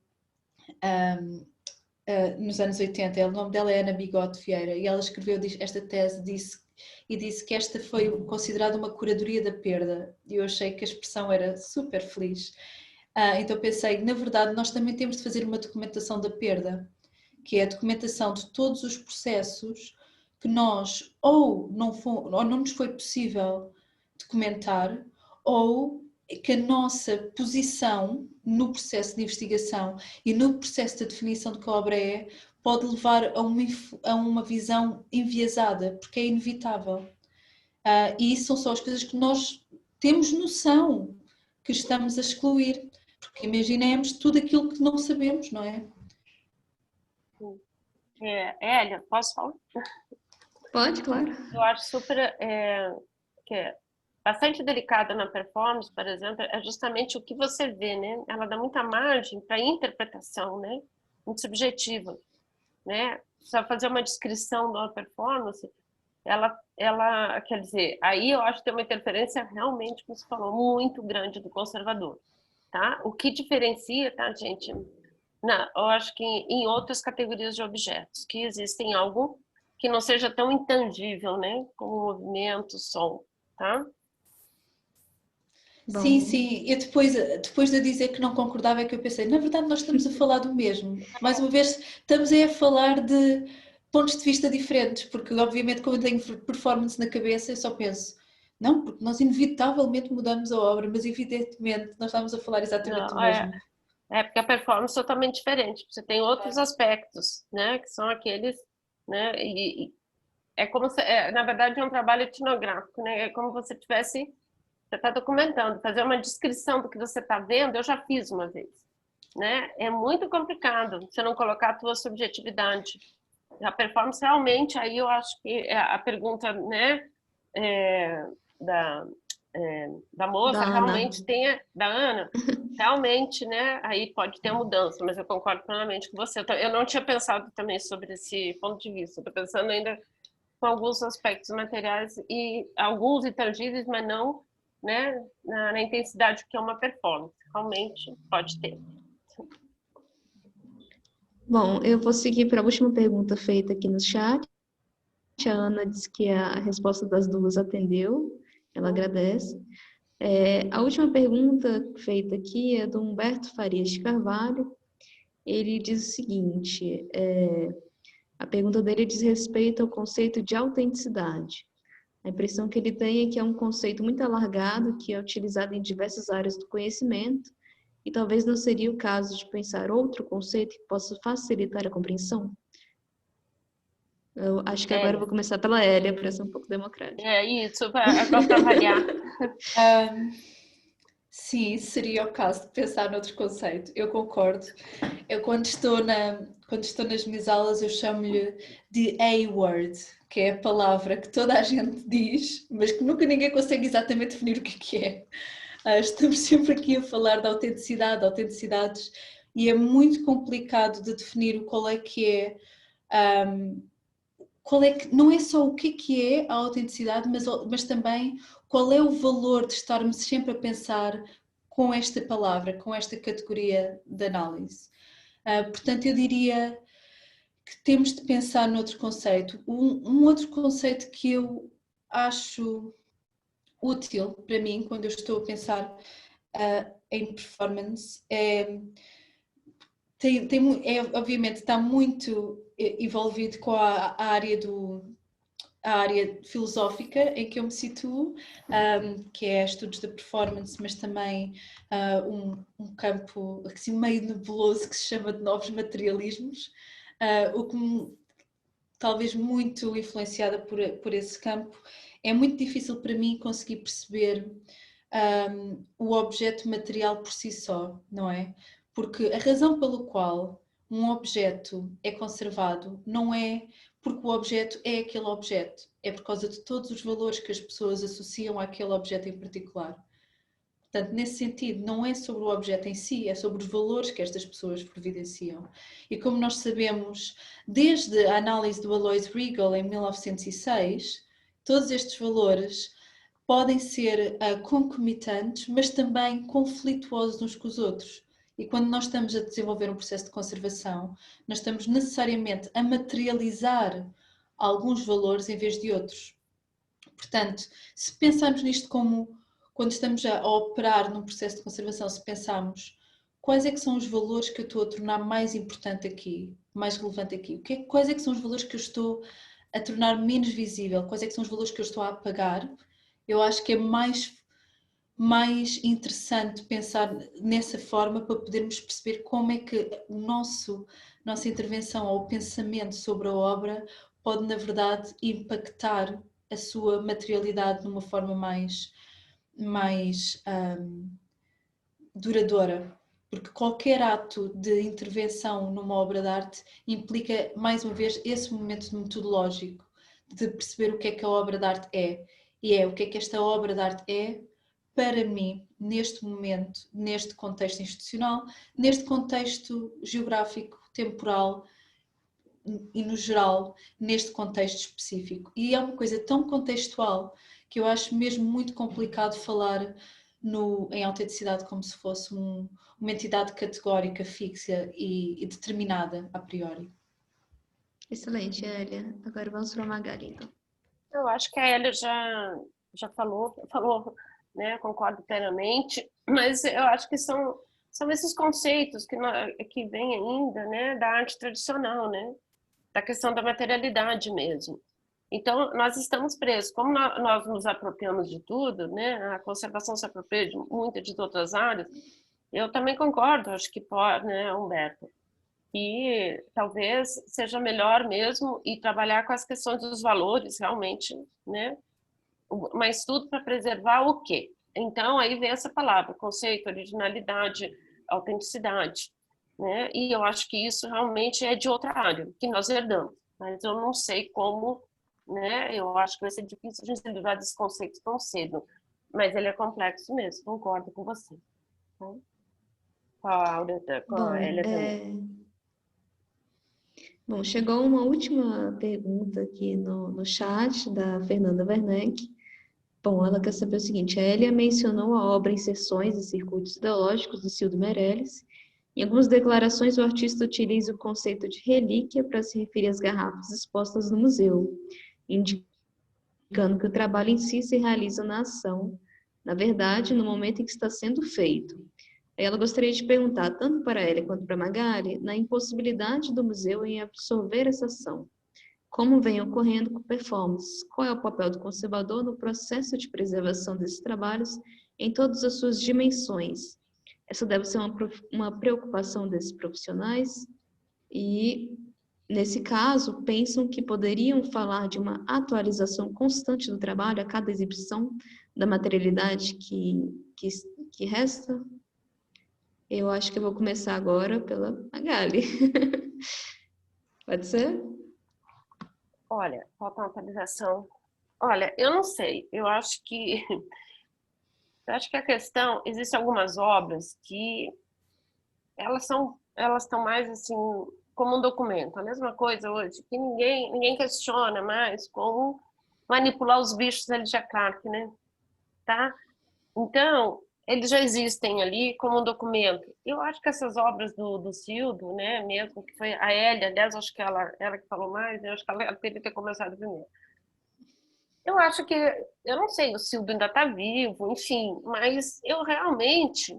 nos anos 80, o nome dela é Ana Bigode Vieira, e ela escreveu esta tese e disse que esta foi considerada uma curadoria da perda, e eu achei que a expressão era super feliz. Então pensei, na verdade, nós também temos de fazer uma documentação da perda, que é a documentação de todos os processos que nós ou não nos foi possível documentar, ou que a nossa posição no processo de investigação e no processo de definição de que a obra é, pode levar a uma visão enviesada, porque é inevitável. E isso são só as coisas que nós temos noção que estamos a excluir, porque imaginemos tudo aquilo que não sabemos, não é? Hélia, posso falar? Pode, claro. Eu acho super que é bastante delicada na performance, por exemplo, é justamente o que você vê, né? Ela dá muita margem para interpretação, né? Muito subjetiva, né? Só fazer uma descrição da performance, ela, quer dizer, aí eu acho que tem uma interferência realmente, como você falou, muito grande do conservador, tá? O que diferencia, tá, gente? Não, eu acho que em outras categorias de objetos, que existem algo que não seja tão intangível, né? Como movimento, som, tá? Bom. Sim, e depois de eu dizer que não concordava é que eu pensei, na verdade nós estamos a falar do mesmo. Mais uma vez, estamos a falar de pontos de vista diferentes, porque obviamente quando eu tenho performance na cabeça eu só penso, não, porque nós inevitavelmente mudamos a obra, mas evidentemente nós estamos a falar exatamente do mesmo. Porque a performance é totalmente diferente. Você tem outros aspectos, né? Que são aqueles, né? E é como se, na verdade, é um trabalho etnográfico, né? É como você tivesse, você está documentando, fazer uma descrição do que você está vendo. Eu já fiz uma vez, né? É muito complicado você não colocar a tua subjetividade. A performance realmente, aí eu acho que a pergunta, né? Da moça realmente tem da Ana realmente, né, aí pode ter mudança, mas eu concordo plenamente com você. Eu não tinha pensado também sobre esse ponto de vista, estou pensando ainda com alguns aspectos materiais e alguns intangíveis, mas não, né, na intensidade que é uma performance. Realmente pode ter. Bom, eu vou seguir para a última pergunta feita aqui no chat. A Ana disse que a resposta das duas atendeu, ela agradece. A última pergunta feita aqui é do Humberto Farias de Carvalho. Ele diz o seguinte, a pergunta dele diz respeito ao conceito de autenticidade. A impressão que ele tem é que é um conceito muito alargado, que é utilizado em diversas áreas do conhecimento, e talvez não seria o caso de pensar outro conceito que possa facilitar a compreensão? Eu acho que agora eu vou começar pela Hélia, para ser um pouco democrática. Isso, para variar. Sim, seria o caso de pensar noutro conceito, eu concordo. Eu quando estou nas minhas aulas eu chamo-lhe de A-word, que é a palavra que toda a gente diz, mas que nunca ninguém consegue exatamente definir o que é. Estamos sempre aqui a falar de autenticidades, e é muito complicado de definir qual é que é, não é só o que é a autenticidade, mas também qual é o valor de estarmos sempre a pensar com esta palavra, com esta categoria de análise. Portanto, eu diria que temos de pensar noutro conceito. Um outro conceito que eu acho útil para mim, quando eu estou a pensar em performance, obviamente está muito envolvido com a área filosófica em que eu me situo, que é estudos da performance, mas também um campo assim, meio nebuloso que se chama de novos materialismos, o que talvez muito influenciada por esse campo, é muito difícil para mim conseguir perceber o objeto material por si só, não é? Porque a razão pela qual um objeto é conservado não é porque o objeto é aquele objeto, é por causa de todos os valores que as pessoas associam àquele objeto em particular. Portanto, nesse sentido, não é sobre o objeto em si, é sobre os valores que estas pessoas providenciam. E como nós sabemos, desde a análise do Alois Riegel em 1906, todos estes valores podem ser concomitantes, mas também conflituosos uns com os outros. E quando nós estamos a desenvolver um processo de conservação, nós estamos necessariamente a materializar alguns valores em vez de outros. Portanto, se pensarmos nisto como, quando estamos a operar num processo de conservação, se pensarmos quais é que são os valores que eu estou a tornar mais importante aqui, mais relevante aqui, quais é que são os valores que eu estou a tornar menos visível, quais é que são os valores que eu estou a apagar, eu acho que é mais interessante pensar nessa forma para podermos perceber como é que nossa intervenção ou o pensamento sobre a obra pode, na verdade, impactar a sua materialidade de uma forma mais duradoura. Porque qualquer ato de intervenção numa obra de arte implica, mais uma vez, esse momento metodológico de perceber o que é que a obra de arte é. E é o que é que esta obra de arte é para mim, neste momento, neste contexto institucional, neste contexto geográfico, temporal e, no geral, neste contexto específico. E é uma coisa tão contextual que eu acho mesmo muito complicado falar em autenticidade como se fosse uma entidade categórica, fixa e determinada a priori. Excelente, Elia. Agora vamos para a Magali, então. Eu acho que a Elia já falou, né? Concordo plenamente, mas eu acho que são esses conceitos que vêm ainda, né, da arte tradicional, né, da questão da materialidade mesmo. Então, nós estamos presos. Como nós nos apropriamos de tudo, né, a conservação se apropria de muitas de outras áreas, eu também concordo, acho que pode, né, Humberto, e talvez seja melhor mesmo ir trabalhar com as questões dos valores, realmente, né, mas tudo para preservar o quê? Então, aí vem essa palavra, conceito, originalidade, autenticidade, né? E eu acho que isso realmente é de outra área, que nós herdamos, mas eu não sei como, né? Eu acho que vai ser difícil a gente livrar desse conceito tão cedo, mas ele é complexo mesmo, concordo com você. Com a Elia também. Bom, chegou uma última pergunta aqui no chat da Fernanda Werneck. Bom, ela quer saber o seguinte: a Elia mencionou a obra Inserções e Circuitos Ideológicos, do Cildo Meirelles. Em algumas declarações, o artista utiliza o conceito de relíquia para se referir às garrafas expostas no museu, indicando que o trabalho em si se realiza na ação, na verdade, no momento em que está sendo feito. Ela gostaria de perguntar, tanto para a Elia quanto para a Magali, na impossibilidade do museu em absorver essa ação. Como vem ocorrendo com performances? Qual é o papel do conservador no processo de preservação desses trabalhos em todas as suas dimensões? Essa deve ser uma preocupação desses profissionais e, nesse caso, pensam que poderiam falar de uma atualização constante do trabalho a cada exibição da materialidade que resta? Eu acho que eu vou começar agora pela Magali. Pode ser? Olha, falta uma atualização. Olha, eu não sei. Eu acho que a questão, existem algumas obras que elas estão mais assim como um documento. A mesma coisa hoje, que ninguém questiona mais como manipular os bichos da Lydia Clark, né? Tá? Então, eles já existem ali como um documento. Eu acho que essas obras do Cildo, né, mesmo que foi a Elia, aliás, acho que ela que falou mais, eu acho que ela teria que ter começado primeiro. Eu acho que, eu não sei, o Cildo ainda está vivo, enfim, mas eu realmente,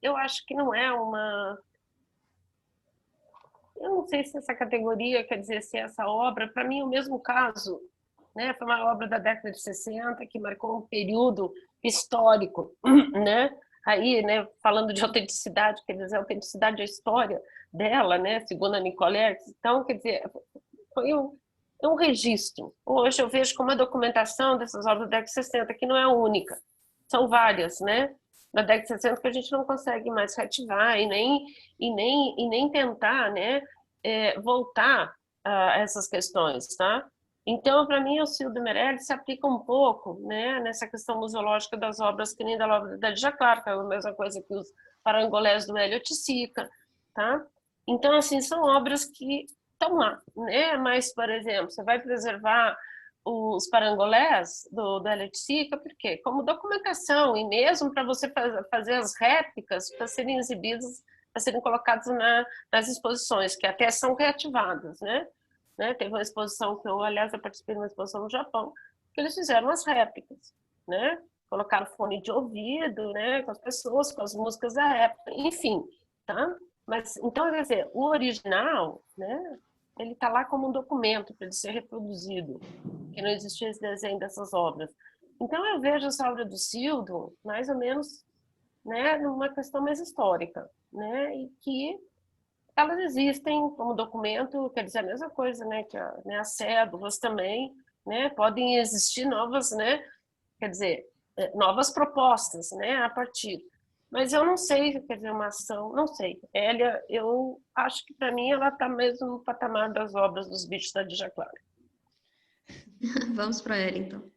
eu acho que não é uma... Eu não sei se essa categoria, quer dizer, se essa obra, para mim é o mesmo caso, né? Foi uma obra da década de 60 que marcou um período histórico, né? Aí, né, falando de autenticidade, quer dizer, a autenticidade é a história dela, né, segundo a Nicoletti. Então, quer dizer, é um registro. Hoje eu vejo como a documentação dessas obras da década de 60, que não é a única, são várias, né? Da década de 60 que a gente não consegue mais reativar e nem tentar, né, voltar a essas questões, tá? Então, para mim, o Cildo Meirelles se aplica um pouco, né, nessa questão museológica das obras, que nem da obra da Lígia Claro, que é a mesma coisa que os parangolés do Hélio Oiticica, tá? Então, assim, são obras que estão lá, né? Mas, por exemplo, você vai preservar os parangolés do Hélio Oiticica, por quê? Como documentação, e mesmo para você fazer as réplicas para serem exibidas, para serem colocadas nas exposições, que até são reativadas, né? Teve uma exposição que aliás, eu participei de uma exposição no Japão, que eles fizeram as réplicas, né? Colocaram fone de ouvido, né? Com as pessoas, com as músicas da época, enfim, tá? Mas, então, quer dizer, o original, né? Ele está lá como um documento para ele ser reproduzido, que não existia esse desenho dessas obras. Então, eu vejo essa obra do Cildo mais ou menos, né, numa questão mais histórica, né? E que elas existem como documento, quer dizer, a mesma coisa, né, que as cédulas também, né, podem existir novas, né, quer dizer, novas propostas, né, a partir. Mas eu não sei, quer dizer, uma ação, não sei. Hélia, eu acho que para mim ela está mesmo no patamar das obras dos bichos da Lígia Claro. Vamos para ela, então.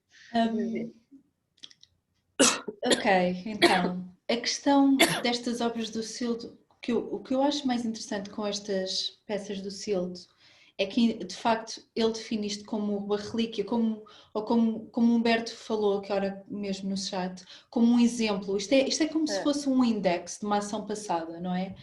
Ok, então, a questão destas obras do Cildo, o que eu acho mais interessante com estas peças do Cildo é que, de facto, ele define isto como uma relíquia, como Humberto falou, que ora mesmo no chat, como um exemplo. Isto é como se fosse um index de uma ação passada, não é?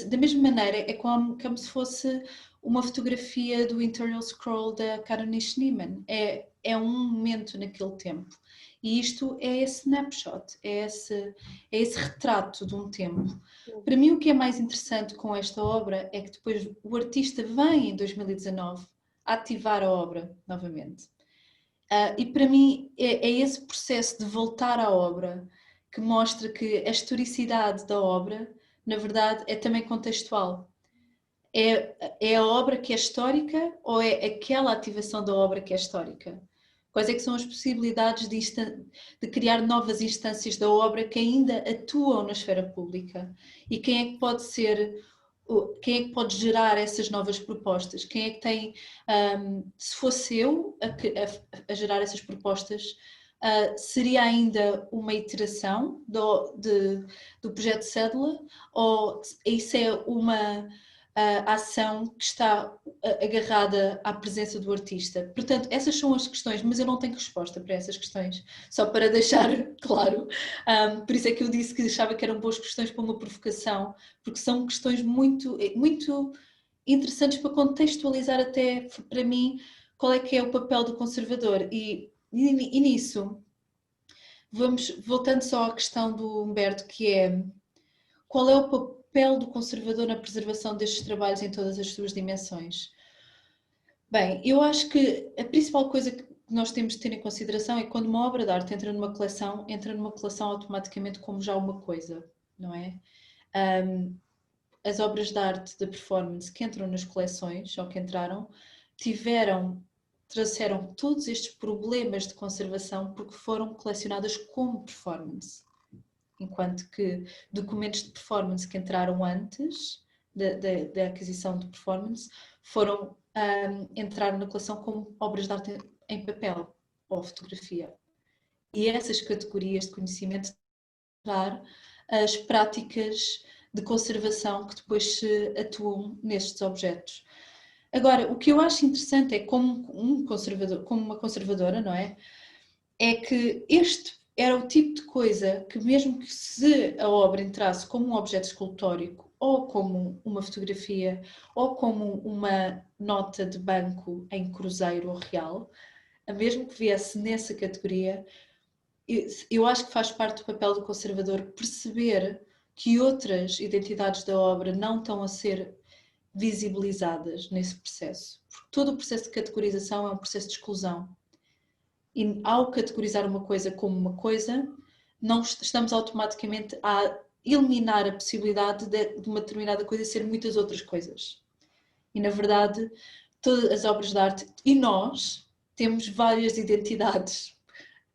Da mesma maneira, é como se fosse uma fotografia do Internal Scroll da Caroline Schneemann. É um momento naquele tempo. E isto é esse snapshot, é esse retrato de um tempo. Para mim, o que é mais interessante com esta obra é que depois o artista vem, em 2019, ativar a obra novamente. E para mim é esse processo de voltar à obra que mostra que a historicidade da obra, na verdade, é também contextual. É a obra que é histórica ou é aquela ativação da obra que é histórica? Quais é que são as possibilidades de criar novas instâncias da obra que ainda atuam na esfera pública? E quem é que pode gerar essas novas propostas? Quem é que tem, se fosse eu a gerar essas propostas, seria ainda uma iteração do projeto Cédula ou isso é uma ação que está agarrada à presença do artista? Portanto, essas são as questões, mas eu não tenho resposta para essas questões, só para deixar claro. Por isso é que eu disse que achava que eram boas questões para uma provocação, porque são questões muito, muito interessantes para contextualizar até, para mim, qual é que é o papel do conservador. E nisso, voltando só à questão do Humberto, que é, qual é o papel do conservador na preservação destes trabalhos em todas as suas dimensões? Bem, eu acho que a principal coisa que nós temos de ter em consideração é que quando uma obra de arte entra numa coleção automaticamente como já uma coisa, não é? As obras de arte de performance que entram nas coleções, ou que entraram, trouxeram todos estes problemas de conservação porque foram colecionadas como performance. Enquanto que documentos de performance que entraram antes da aquisição de performance entraram na coleção como obras de arte em papel ou fotografia. E essas categorias de conhecimento dar as práticas de conservação que depois se atuam nestes objetos. Agora, o que eu acho interessante é como uma conservadora, não é? É que este era o tipo de coisa que, mesmo que se a obra entrasse como um objeto escultórico, ou como uma fotografia, ou como uma nota de banco em cruzeiro ou real, mesmo que viesse nessa categoria, eu acho que faz parte do papel do conservador perceber que outras identidades da obra não estão a ser visibilizadas nesse processo. Porque todo o processo de categorização é um processo de exclusão. E ao categorizar uma coisa como uma coisa, não estamos automaticamente a eliminar a possibilidade de uma determinada coisa ser muitas outras coisas. E, na verdade, todas as obras de arte, e nós temos várias identidades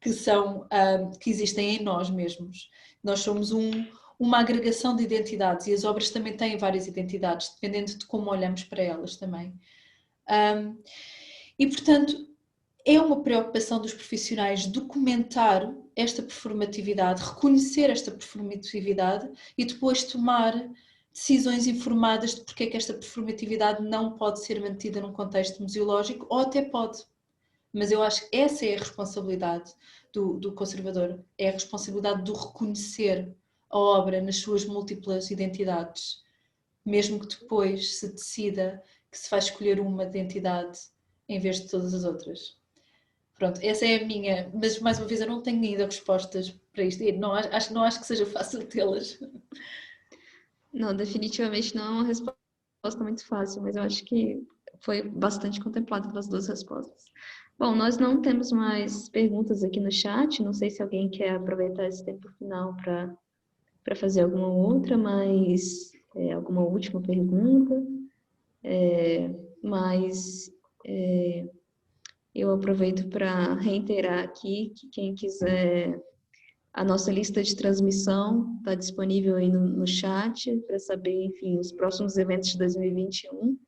que existem em nós mesmos. Nós somos uma agregação de identidades e as obras também têm várias identidades, dependendo de como olhamos para elas também. E, portanto, é uma preocupação dos profissionais documentar esta performatividade, reconhecer esta performatividade e depois tomar decisões informadas de porque é que esta performatividade não pode ser mantida num contexto museológico, ou até pode. Mas eu acho que essa é a responsabilidade do conservador, é a responsabilidade do reconhecer a obra nas suas múltiplas identidades, mesmo que depois se decida que se vai escolher uma identidade em vez de todas as outras. Pronto, essa é a minha, mas mais uma vez eu não tenho ainda respostas para isto, não acho que seja fácil tê-las. Não, definitivamente não é uma resposta muito fácil, mas eu acho que foi bastante contemplado pelas duas respostas. Bom, nós não temos mais perguntas aqui no chat, não sei se alguém quer aproveitar esse tempo final para fazer alguma outra, mas alguma última pergunta, eu aproveito para reiterar aqui que quem quiser, a nossa lista de transmissão está disponível aí no chat para saber, enfim, os próximos eventos de 2021.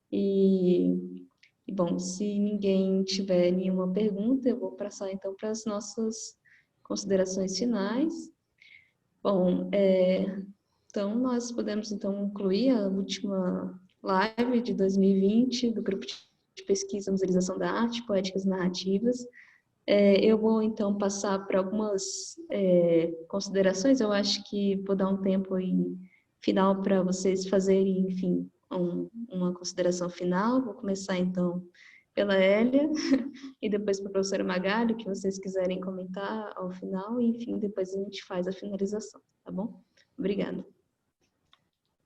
E, bom, se ninguém tiver nenhuma pergunta, eu vou passar então para as nossas considerações finais. Bom, então nós podemos então concluir a última live de 2020 do Grupo de Pesquisa Musealização da Arte, Poéticas e Narrativas. Eu vou então passar para algumas considerações, eu acho que vou dar um tempo aí final para vocês fazerem, enfim, uma consideração final. Vou começar então pela Hélia e depois para a professora Magali, o que vocês quiserem comentar ao final, e enfim, depois a gente faz a finalização, tá bom? Obrigada.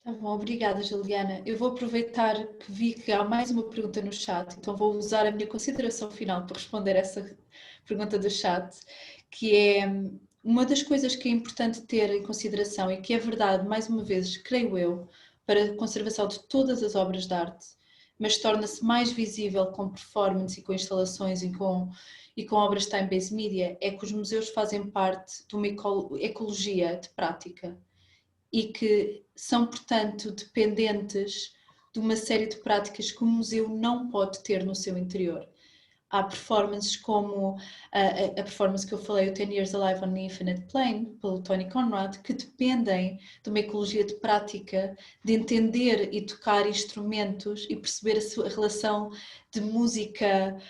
Tá bom, obrigada, Juliana. Eu vou aproveitar que vi que há mais uma pergunta no chat, então vou usar a minha consideração final para responder essa pergunta do chat, que é uma das coisas que é importante ter em consideração e que é verdade, mais uma vez, creio eu, para a conservação de todas as obras de arte, mas torna-se mais visível com performance e com instalações e com obras time-based media, é que os museus fazem parte de uma ecologia de prática e que são, portanto, dependentes de uma série de práticas que o museu não pode ter no seu interior. Há performances como a performance que eu falei, o 10 Years Alive on the Infinite Plane, pelo Tony Conrad, que dependem de uma ecologia de prática, de entender e tocar instrumentos e perceber a sua relação de música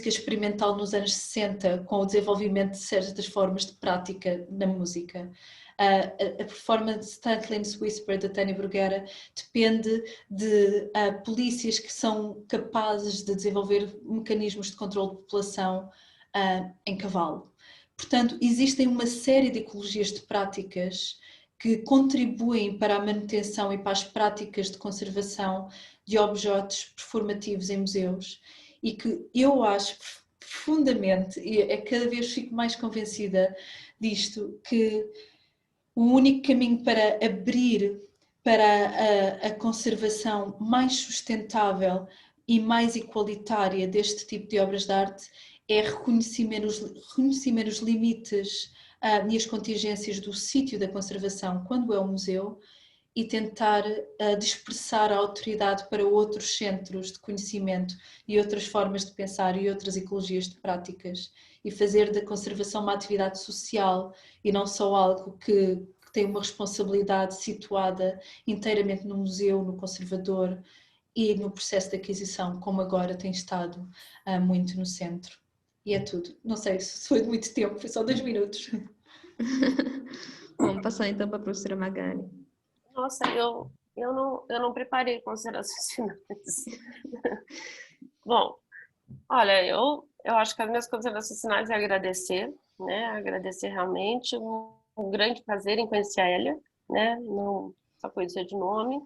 experimental nos anos 60 com o desenvolvimento de certas formas de prática na música. A performance Stantlin's Whisper, da Tânia Bruguera, depende de polícias que são capazes de desenvolver mecanismos de controle de população em cavalo. Portanto, existem uma série de ecologias de práticas que contribuem para a manutenção e para as práticas de conservação de objetos performativos em museus e que eu acho profundamente, e cada vez fico mais convencida disto, que o único caminho para abrir para a conservação mais sustentável e mais igualitária deste tipo de obras de arte é reconhecer os limites e as contingências do sítio da conservação quando é um museu e tentar dispersar a autoridade para outros centros de conhecimento e outras formas de pensar e outras ecologias de práticas e fazer da conservação uma atividade social e não só algo que tem uma responsabilidade situada inteiramente no museu, no conservador e no processo de aquisição, como agora tem estado muito no centro. E é tudo. Não sei se foi de muito tempo, foi só 2 minutos. Vamos passar então para a professora Magali. Nossa, eu não preparei considerações finais. Bom, olha, eu acho que as minhas considerações finais é agradecer, né? Agradecer realmente, um grande prazer em conhecer a Hélia, né? Não só conhecer de nome.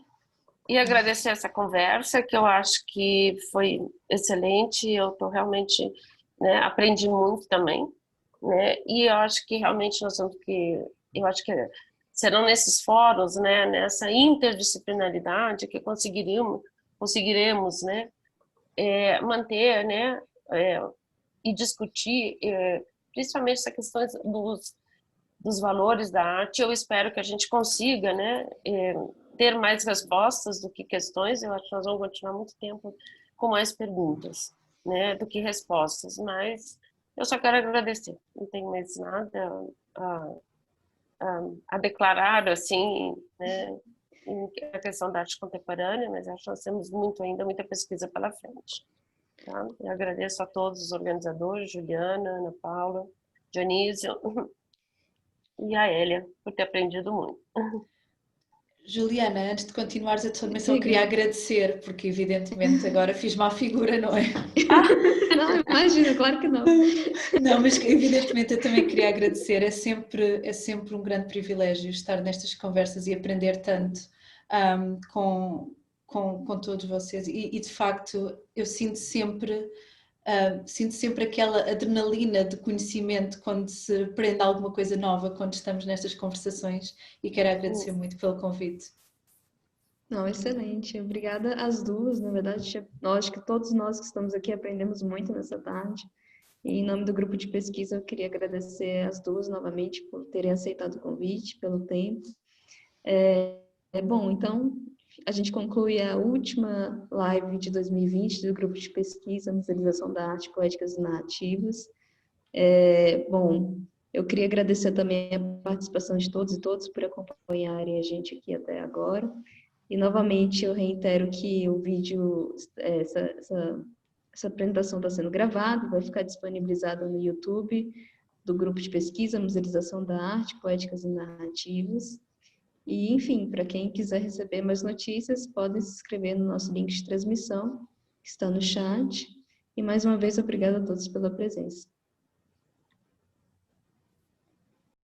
E agradecer essa conversa, que eu acho que foi excelente, eu tô realmente, né, aprendi muito também, né? E eu acho que realmente nós temos que, eu acho que serão nesses fóruns, né, nessa interdisciplinaridade que conseguiríamos conseguiremos, né, manter, né, e discutir, principalmente essa questão dos valores da arte. Eu espero que a gente consiga, né, ter mais respostas do que questões. Eu acho que nós vamos continuar muito tempo com mais perguntas, né, do que respostas, mas eu só quero agradecer, não tenho mais nada a declarar, assim, né, a questão da arte contemporânea, mas acho que nós temos muita pesquisa pela frente. Tá? Eu agradeço a todos os organizadores, Juliana, Ana Paula, Dionísio e a Hélia, por ter aprendido muito. Juliana, antes de continuares a tua missão, queria agradecer, porque evidentemente agora fiz má figura, não é? Não, imagina, claro que não. Não, mas evidentemente eu também queria agradecer. É sempre um grande privilégio estar nestas conversas e aprender tanto com todos vocês. E de facto eu sinto sempre aquela adrenalina de conhecimento quando se aprende alguma coisa nova, quando estamos nestas conversações, e quero agradecer muito pelo convite. Não, excelente. Obrigada às duas, na verdade, acho que todos nós que estamos aqui aprendemos muito nessa tarde. E em nome do grupo de pesquisa, eu queria agradecer às duas novamente por terem aceitado o convite, pelo tempo. Bom, então, a gente conclui a última live de 2020 do grupo de pesquisa Musealização da Arte, Poéticas e Narrativas. Bom, eu queria agradecer também a participação de todos e todas por acompanharem a gente aqui até agora. E, novamente, eu reitero que o vídeo, essa apresentação está sendo gravada, vai ficar disponibilizada no YouTube do grupo de pesquisa Musealização da Arte, Poéticas e Narrativas. E, enfim, para quem quiser receber mais notícias, podem se inscrever no nosso link de transmissão, que está no chat. E, mais uma vez, obrigada a todos pela presença.